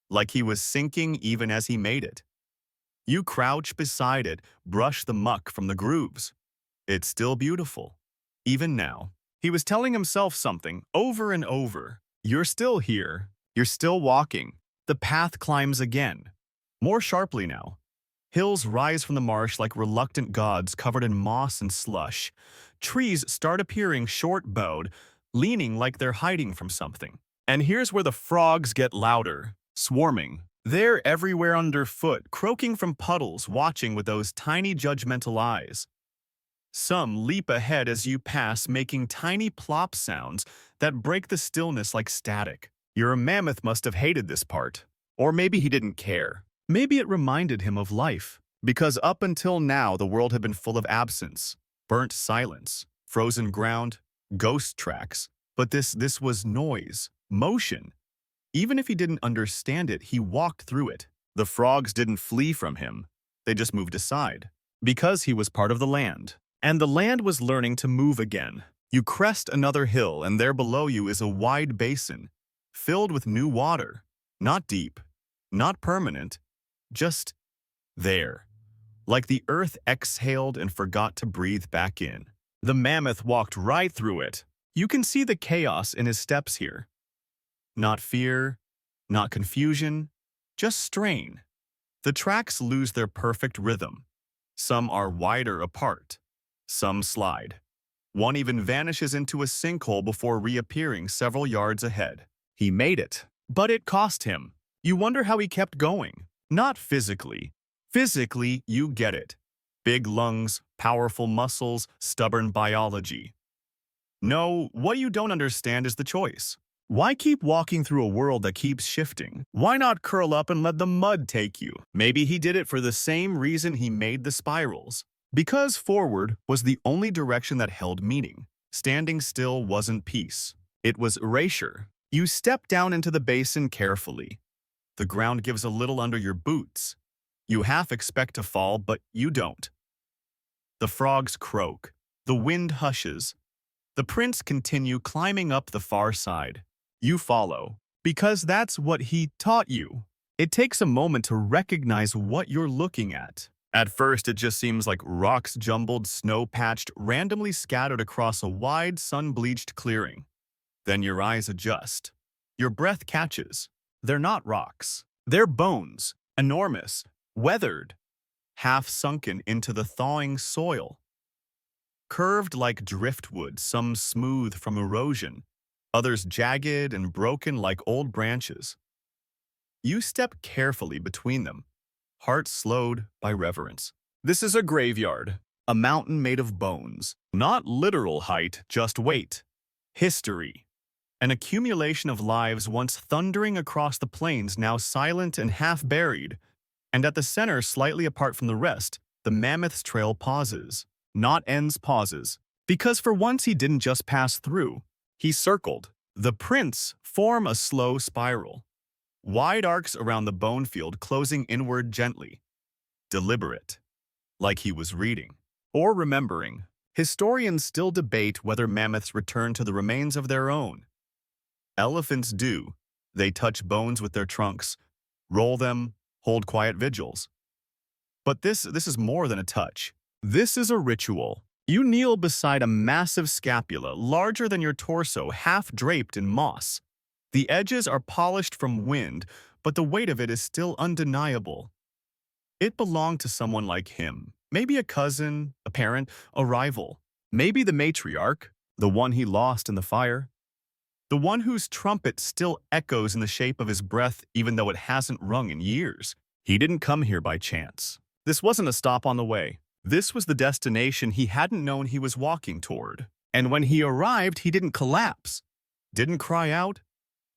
like he was sinking even as he made it. You crouch beside it, brush the muck from the grooves. It's still beautiful. Even now. He was telling himself something over and over. You're still here. You're still walking. The path climbs again. More sharply now. Hills rise from the marsh like reluctant gods covered in moss and slush. Trees start appearing short-bowed, leaning like they're hiding from something. And here's where the frogs get louder, swarming. They're everywhere underfoot, croaking from puddles, watching with those tiny judgmental eyes. Some leap ahead as you pass, making tiny plop sounds that break the stillness like static. Your mammoth must have hated this part. Or maybe he didn't care. Maybe it reminded him of life. Because up until now, the world had been full of absence, burnt silence, frozen ground, ghost tracks. But this was noise, motion. Even if he didn't understand it, he walked through it. The frogs didn't flee from him. They just moved aside. Because he was part of the land. And the land was learning to move again. You crest another hill, and there below you is a wide basin, filled with new water. Not deep, not permanent, just there. Like the earth exhaled and forgot to breathe back in. The mammoth walked right through it. You can see the chaos in his steps here. Not fear, not confusion, just strain. The tracks lose their perfect rhythm. Some are wider apart. Some slide. One even vanishes into a sinkhole before reappearing several yards ahead. He made it, but it cost him. You wonder how he kept going. Not physically. Physically, you get it. Big lungs, powerful muscles, stubborn biology. No, what you don't understand is the choice. Why keep walking through a world that keeps shifting? Why not curl up and let the mud take you? Maybe he did it for the same reason he made the spirals. Because forward was the only direction that held meaning. Standing still wasn't peace. It was erasure. You step down into the basin carefully. The ground gives a little under your boots. You half expect to fall, but you don't. The frogs croak. The wind hushes. The prince continue climbing up the far side. You follow, because that's what he taught you. It takes a moment to recognize what you're looking at. At first, it just seems like rocks jumbled, snow-patched, randomly scattered across a wide, sun-bleached clearing. Then your eyes adjust. Your breath catches. They're not rocks. They're bones, enormous, weathered, half sunken into the thawing soil. Curved like driftwood, some smooth from erosion, others jagged and broken like old branches. You step carefully between them, heart slowed by reverence. This is a graveyard, a mountain made of bones. Not literal height, just weight. History. An accumulation of lives once thundering across the plains, now silent and half-buried. And at the center, slightly apart from the rest, the mammoth's trail pauses. Not ends, pauses. Because for once he didn't just pass through. He circled. The prints form a slow spiral. Wide arcs around the bone field closing inward gently. Deliberate. Like he was reading. Or remembering. Historians still debate whether mammoths return to the remains of their own. Elephants do. They touch bones with their trunks, roll them, hold quiet vigils. But this is more than a touch. This is a ritual. You kneel beside a massive scapula, larger than your torso, half draped in moss. The edges are polished from wind, but the weight of it is still undeniable. It belonged to someone like him. Maybe a cousin, a parent, a rival. Maybe the matriarch, the one he lost in the fire. The one whose trumpet still echoes in the shape of his breath even though it hasn't rung in years. He didn't come here by chance. This wasn't a stop on the way. This was the destination he hadn't known he was walking toward. And when he arrived, he didn't collapse. Didn't cry out.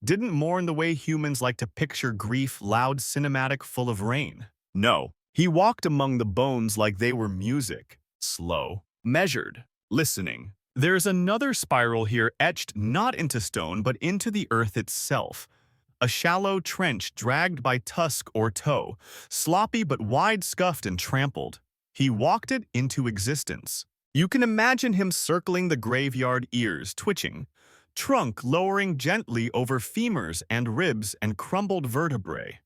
Didn't mourn the way humans like to picture grief, loud, cinematic, full of rain. No, he walked among the bones like they were music. Slow, measured, listening. There's another spiral here etched not into stone but into the earth itself. A shallow trench dragged by tusk or toe, sloppy but wide, scuffed and trampled. He walked it into existence. You can imagine him circling the graveyard, ears twitching, trunk lowering gently over femurs and ribs and crumbled vertebrae.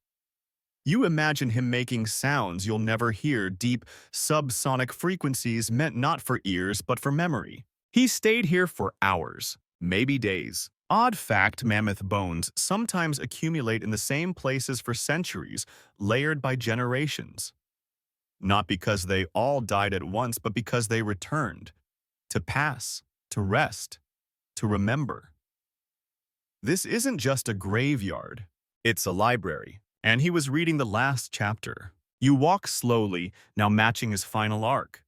You imagine him making sounds you'll never hear, deep, subsonic frequencies meant not for ears but for memory. He stayed here for hours, maybe days. Odd fact, mammoth bones sometimes accumulate in the same places for centuries, layered by generations. Not because they all died at once, but because they returned. To pass, to rest, to remember. This isn't just a graveyard. It's a library. And he was reading the last chapter. You walk slowly, now matching his final arc.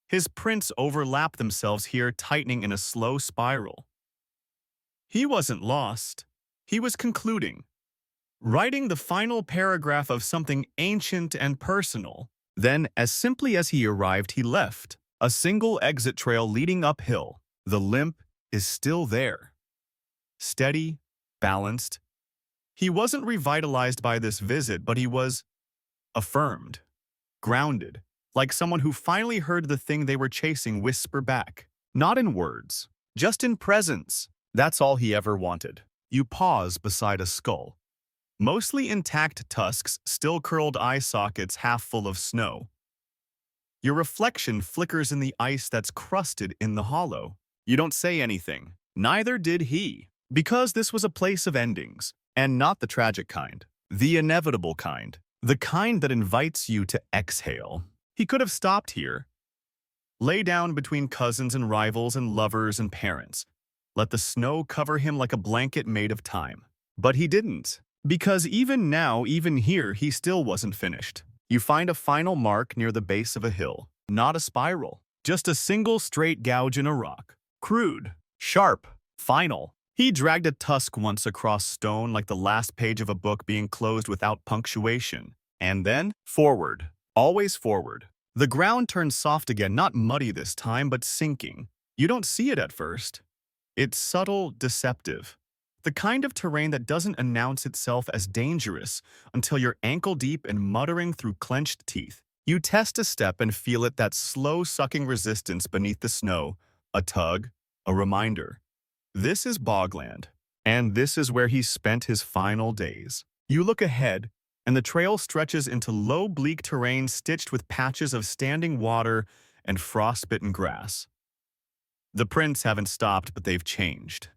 His prints overlap themselves here, tightening in a slow spiral. He wasn't lost. He was concluding. Writing the final paragraph of something ancient and personal. Then, as simply as he arrived, he left. A single exit trail leading uphill. The limp is still there. Steady, balanced. He wasn't revitalized by this visit, but he was affirmed, grounded, like someone who finally heard the thing they were chasing whisper back. Not in words, just in presence. That's all he ever wanted. You pause beside a skull. Mostly intact tusks, still curled eye sockets half full of snow. Your reflection flickers in the ice that's crusted in the hollow. You don't say anything. Neither did he. Because this was a place of endings, and not the tragic kind. The inevitable kind. The kind that invites you to exhale. He could have stopped here. Lay down between cousins and rivals and lovers and parents. Let the snow cover him like a blanket made of time. But he didn't. Because even now, even here, he still wasn't finished. You find a final mark near the base of a hill. Not a spiral. Just a single straight gouge in a rock. Crude. Sharp. Final. He dragged a tusk once across stone like the last page of a book being closed without punctuation. And then, forward. Always forward. The ground turns soft again, not muddy this time, but sinking. You don't see it at first. It's subtle, deceptive. The kind of terrain that doesn't announce itself as dangerous until you're ankle-deep and muttering through clenched teeth. You test a step and feel it, that slow sucking resistance beneath the snow. A tug, a reminder. This is bogland, and this is where he spent his final days. You look ahead, and the trail stretches into low, bleak terrain stitched with patches of standing water and frostbitten grass. The prints haven't stopped, but they've changed.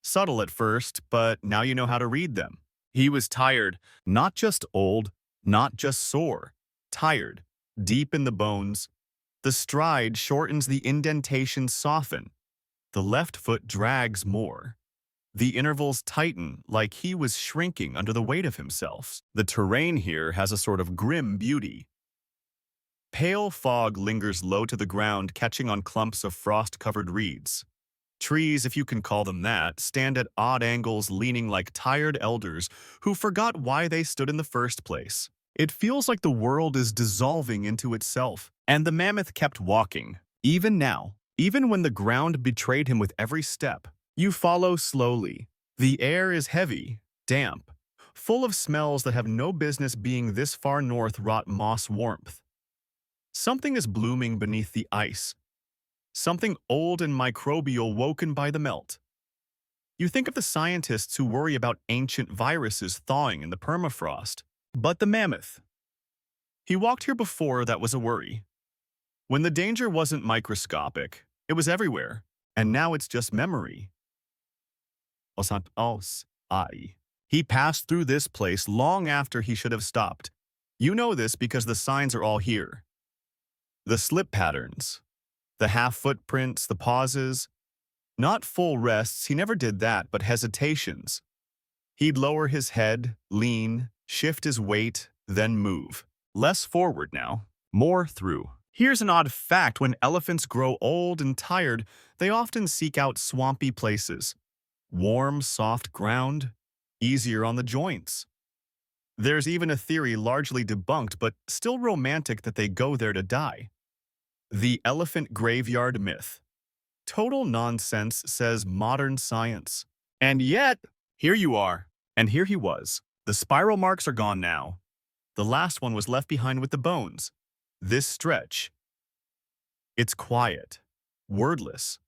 Subtle at first, but now you know how to read them. He was tired, not just old, not just sore. Tired, deep in the bones. The stride shortens, the indentations soften. The left foot drags more. The intervals tighten, like he was shrinking under the weight of himself. The terrain here has a sort of grim beauty. Pale fog lingers low to the ground, catching on clumps of frost-covered reeds. Trees, if you can call them that, stand at odd angles, leaning like tired elders who forgot why they stood in the first place. It feels like the world is dissolving into itself, and the mammoth kept walking. Even now, even when the ground betrayed him with every step, you follow slowly. The air is heavy, damp, full of smells that have no business being this far north. Rot moss warmth. Something is blooming beneath the ice. Something old and microbial woken by the melt. You think of the scientists who worry about ancient viruses thawing in the permafrost. But the mammoth. He walked here before. That was a worry. When the danger wasn't microscopic, it was everywhere. And now it's just memory. He passed through this place long after he should have stopped. You know this because the signs are all here. The slip patterns. The half footprints, the pauses. Not full rests, he never did that, but hesitations. He'd lower his head, lean, shift his weight, then move. Less forward now, more through. Here's an odd fact: when elephants grow old and tired, they often seek out swampy places. Warm, soft ground, easier on the joints. There's even a theory, largely debunked but still romantic, that they go there to die. The elephant graveyard myth. Total nonsense, says modern science. And yet, here you are. And here he was. The spiral marks are gone now. The last one was left behind with the bones. This stretch. It's quiet, wordless.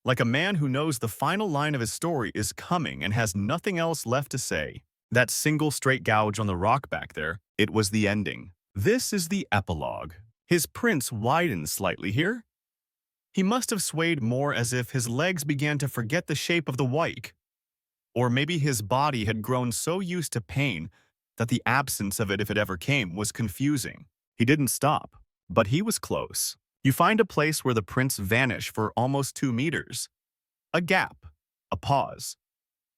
Like a man who knows the final line of his story is coming and has nothing else left to say. That single straight gouge on the rock back there, it was the ending. This is the epilogue. His prints widened slightly here. He must have swayed more, as if his legs began to forget the shape of the wike. Or maybe his body had grown so used to pain that the absence of it, if it ever came, was confusing. He didn't stop, but he was close. You find a place where the prints vanish for almost 2 meters. A gap, a pause.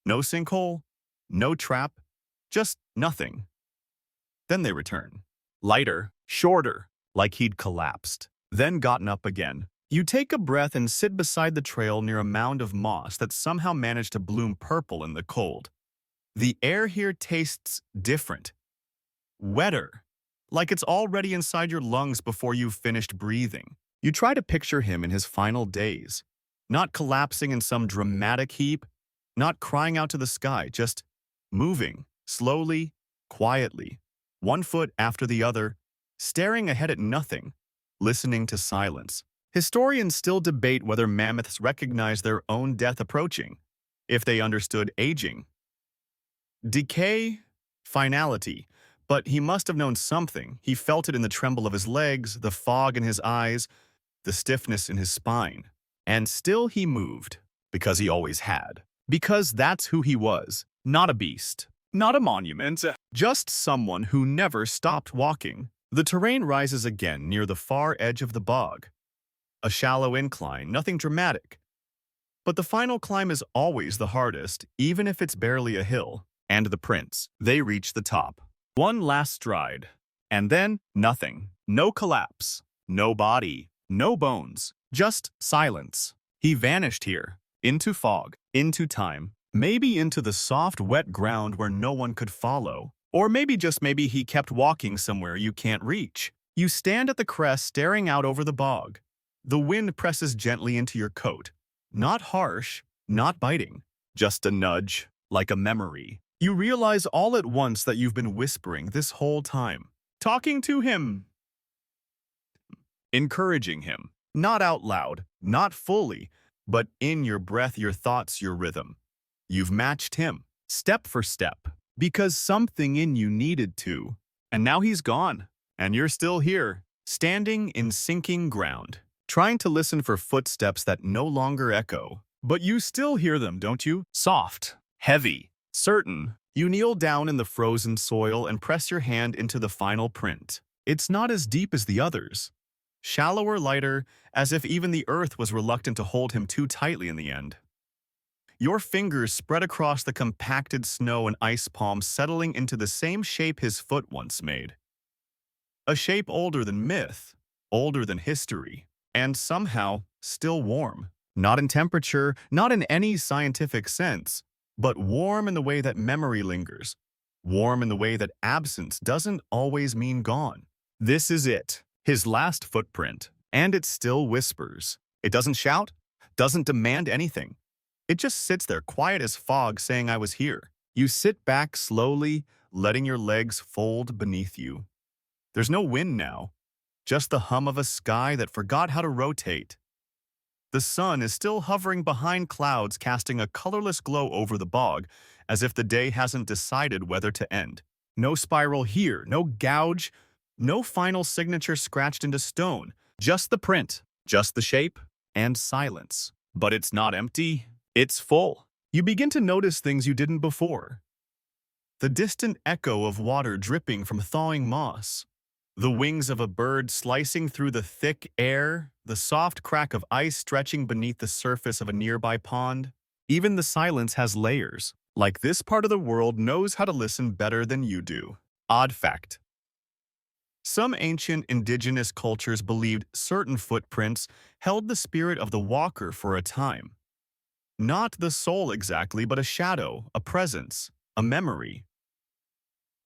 No sinkhole, no trap, just nothing. Then they return. Lighter, shorter, like he'd collapsed, then gotten up again. You take a breath and sit beside the trail near a mound of moss that somehow managed to bloom purple in the cold. The air here tastes different. Wetter, like it's already inside your lungs before you've finished breathing. You try to picture him in his final days, not collapsing in some dramatic heap, not crying out to the sky, just moving, slowly, quietly, one foot after the other, staring ahead at nothing, listening to silence. Historians still debate whether mammoths recognize their own death approaching, if they understood aging. Decay, finality, but he must have known something. He felt it in the tremble of his legs, the fog in his eyes, the stiffness in his spine. And still he moved, because he always had. Because that's who he was, not a beast, not a monument, just someone who never stopped walking. The terrain rises again near the far edge of the bog. A shallow incline, nothing dramatic. But the final climb is always the hardest, even if it's barely a hill. And the prints, they reach the top. One last stride. And then, nothing. No collapse. No body. No bones. Just silence. He vanished here. Into fog. Into time. Maybe into the soft, wet ground where no one could follow. Or maybe just maybe he kept walking somewhere you can't reach. You stand at the crest staring out over the bog. The wind presses gently into your coat. Not harsh, not biting, just a nudge, like a memory. You realize all at once that you've been whispering this whole time. Talking to him. Encouraging him. Not out loud, not fully, but in your breath, your thoughts, your rhythm. You've matched him, step for step, because something in you needed to. And now he's gone, and you're still here, standing in sinking ground, trying to listen for footsteps that no longer echo. But you still hear them, don't you? Soft, heavy, certain. You kneel down in the frozen soil and press your hand into the final print. It's not as deep as the others. Shallower, lighter, as if even the earth was reluctant to hold him too tightly in the end. Your fingers spread across the compacted snow and ice palm, settling into the same shape his foot once made. A shape older than myth, older than history, and somehow still warm. Not in temperature, not in any scientific sense, but warm in the way that memory lingers. Warm in the way that absence doesn't always mean gone. This is it, his last footprint, and it still whispers. It doesn't shout, doesn't demand anything. It just sits there, quiet as fog, saying, I was here. You sit back slowly, letting your legs fold beneath you. There's no wind now, just the hum of a sky that forgot how to rotate. The sun is still hovering behind clouds, casting a colorless glow over the bog, as if the day hasn't decided whether to end. No spiral here, no gouge, no final signature scratched into stone. Just the print, just the shape, and silence. But it's not empty. It's full. You begin to notice things you didn't before. The distant echo of water dripping from thawing moss. The wings of a bird slicing through the thick air. The soft crack of ice stretching beneath the surface of a nearby pond. Even the silence has layers. Like this part of the world knows how to listen better than you do. Odd fact. Some ancient indigenous cultures believed certain footprints held the spirit of the walker for a time. Not the soul exactly, but a shadow, a presence, a memory.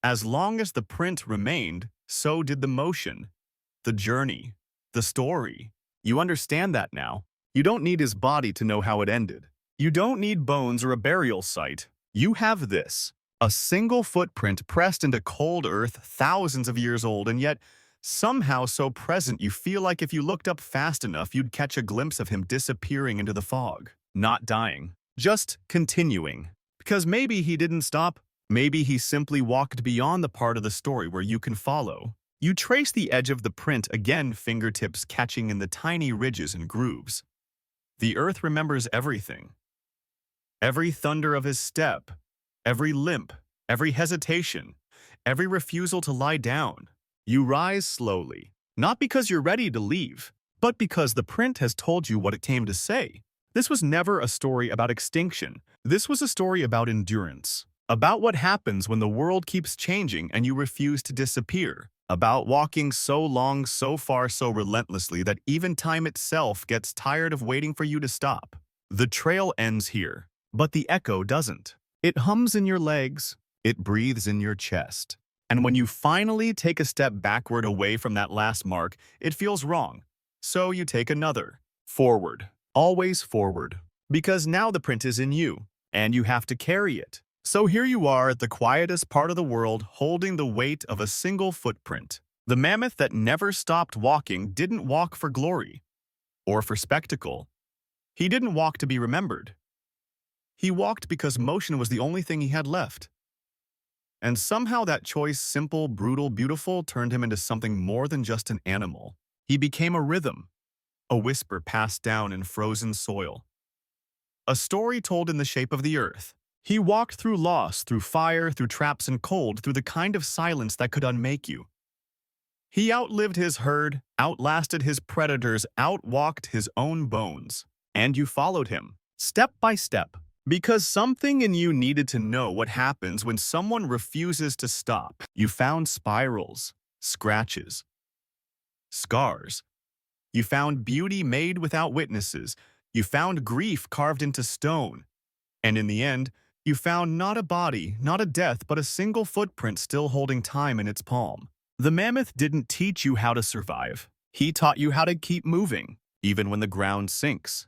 As long as the print remained, so did the motion, the journey, the story. You understand that now. You don't need his body to know how it ended. You don't need bones or a burial site. You have this, a single footprint pressed into cold earth, thousands of years old, and yet somehow so present you feel like if you looked up fast enough, you'd catch a glimpse of him disappearing into the fog. Not dying, just continuing. Because maybe he didn't stop. Maybe he simply walked beyond the part of the story where you can follow. You trace the edge of the print again, fingertips catching in the tiny ridges and grooves. The earth remembers everything. Every thunder of his step, every limp, every hesitation, every refusal to lie down. You rise slowly, not because you're ready to leave, but because the print has told you what it came to say. This was never a story about extinction. This was a story about endurance. About what happens when the world keeps changing and you refuse to disappear. About walking so long, so far, so relentlessly that even time itself gets tired of waiting for you to stop. The trail ends here, but the echo doesn't. It hums in your legs. It breathes in your chest. And when you finally take a step backward away from that last mark, it feels wrong. So you take another. Forward. Always forward. Because now the print is in you, and you have to carry it. So here you are at the quietest part of the world, holding the weight of a single footprint. The mammoth that never stopped walking didn't walk for glory or for spectacle. He didn't walk to be remembered. He walked because motion was the only thing he had left. And somehow that choice, simple, brutal, beautiful, turned him into something more than just an animal. He became a rhythm, a whisper passed down in frozen soil. A story told in the shape of the earth. He walked through loss, through fire, through traps and cold, through the kind of silence that could unmake you. He outlived his herd, outlasted his predators, outwalked his own bones. And you followed him, step by step, because something in you needed to know what happens when someone refuses to stop. You found spirals, scratches, scars. You found beauty made without witnesses. You found grief carved into stone. And in the end, you found not a body, not a death, but a single footprint still holding time in its palm. The mammoth didn't teach you how to survive. He taught you how to keep moving, even when the ground sinks,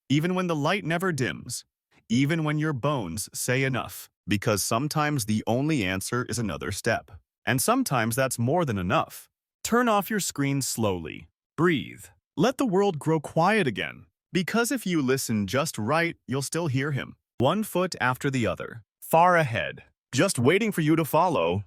even when the light never dims, even when your bones say enough. Because sometimes the only answer is another step. And sometimes that's more than enough. Turn off your screen slowly. Breathe. Let the world grow quiet again. Because if you listen just right, you'll still hear him. One foot after the other. Far ahead. Just waiting for you to follow.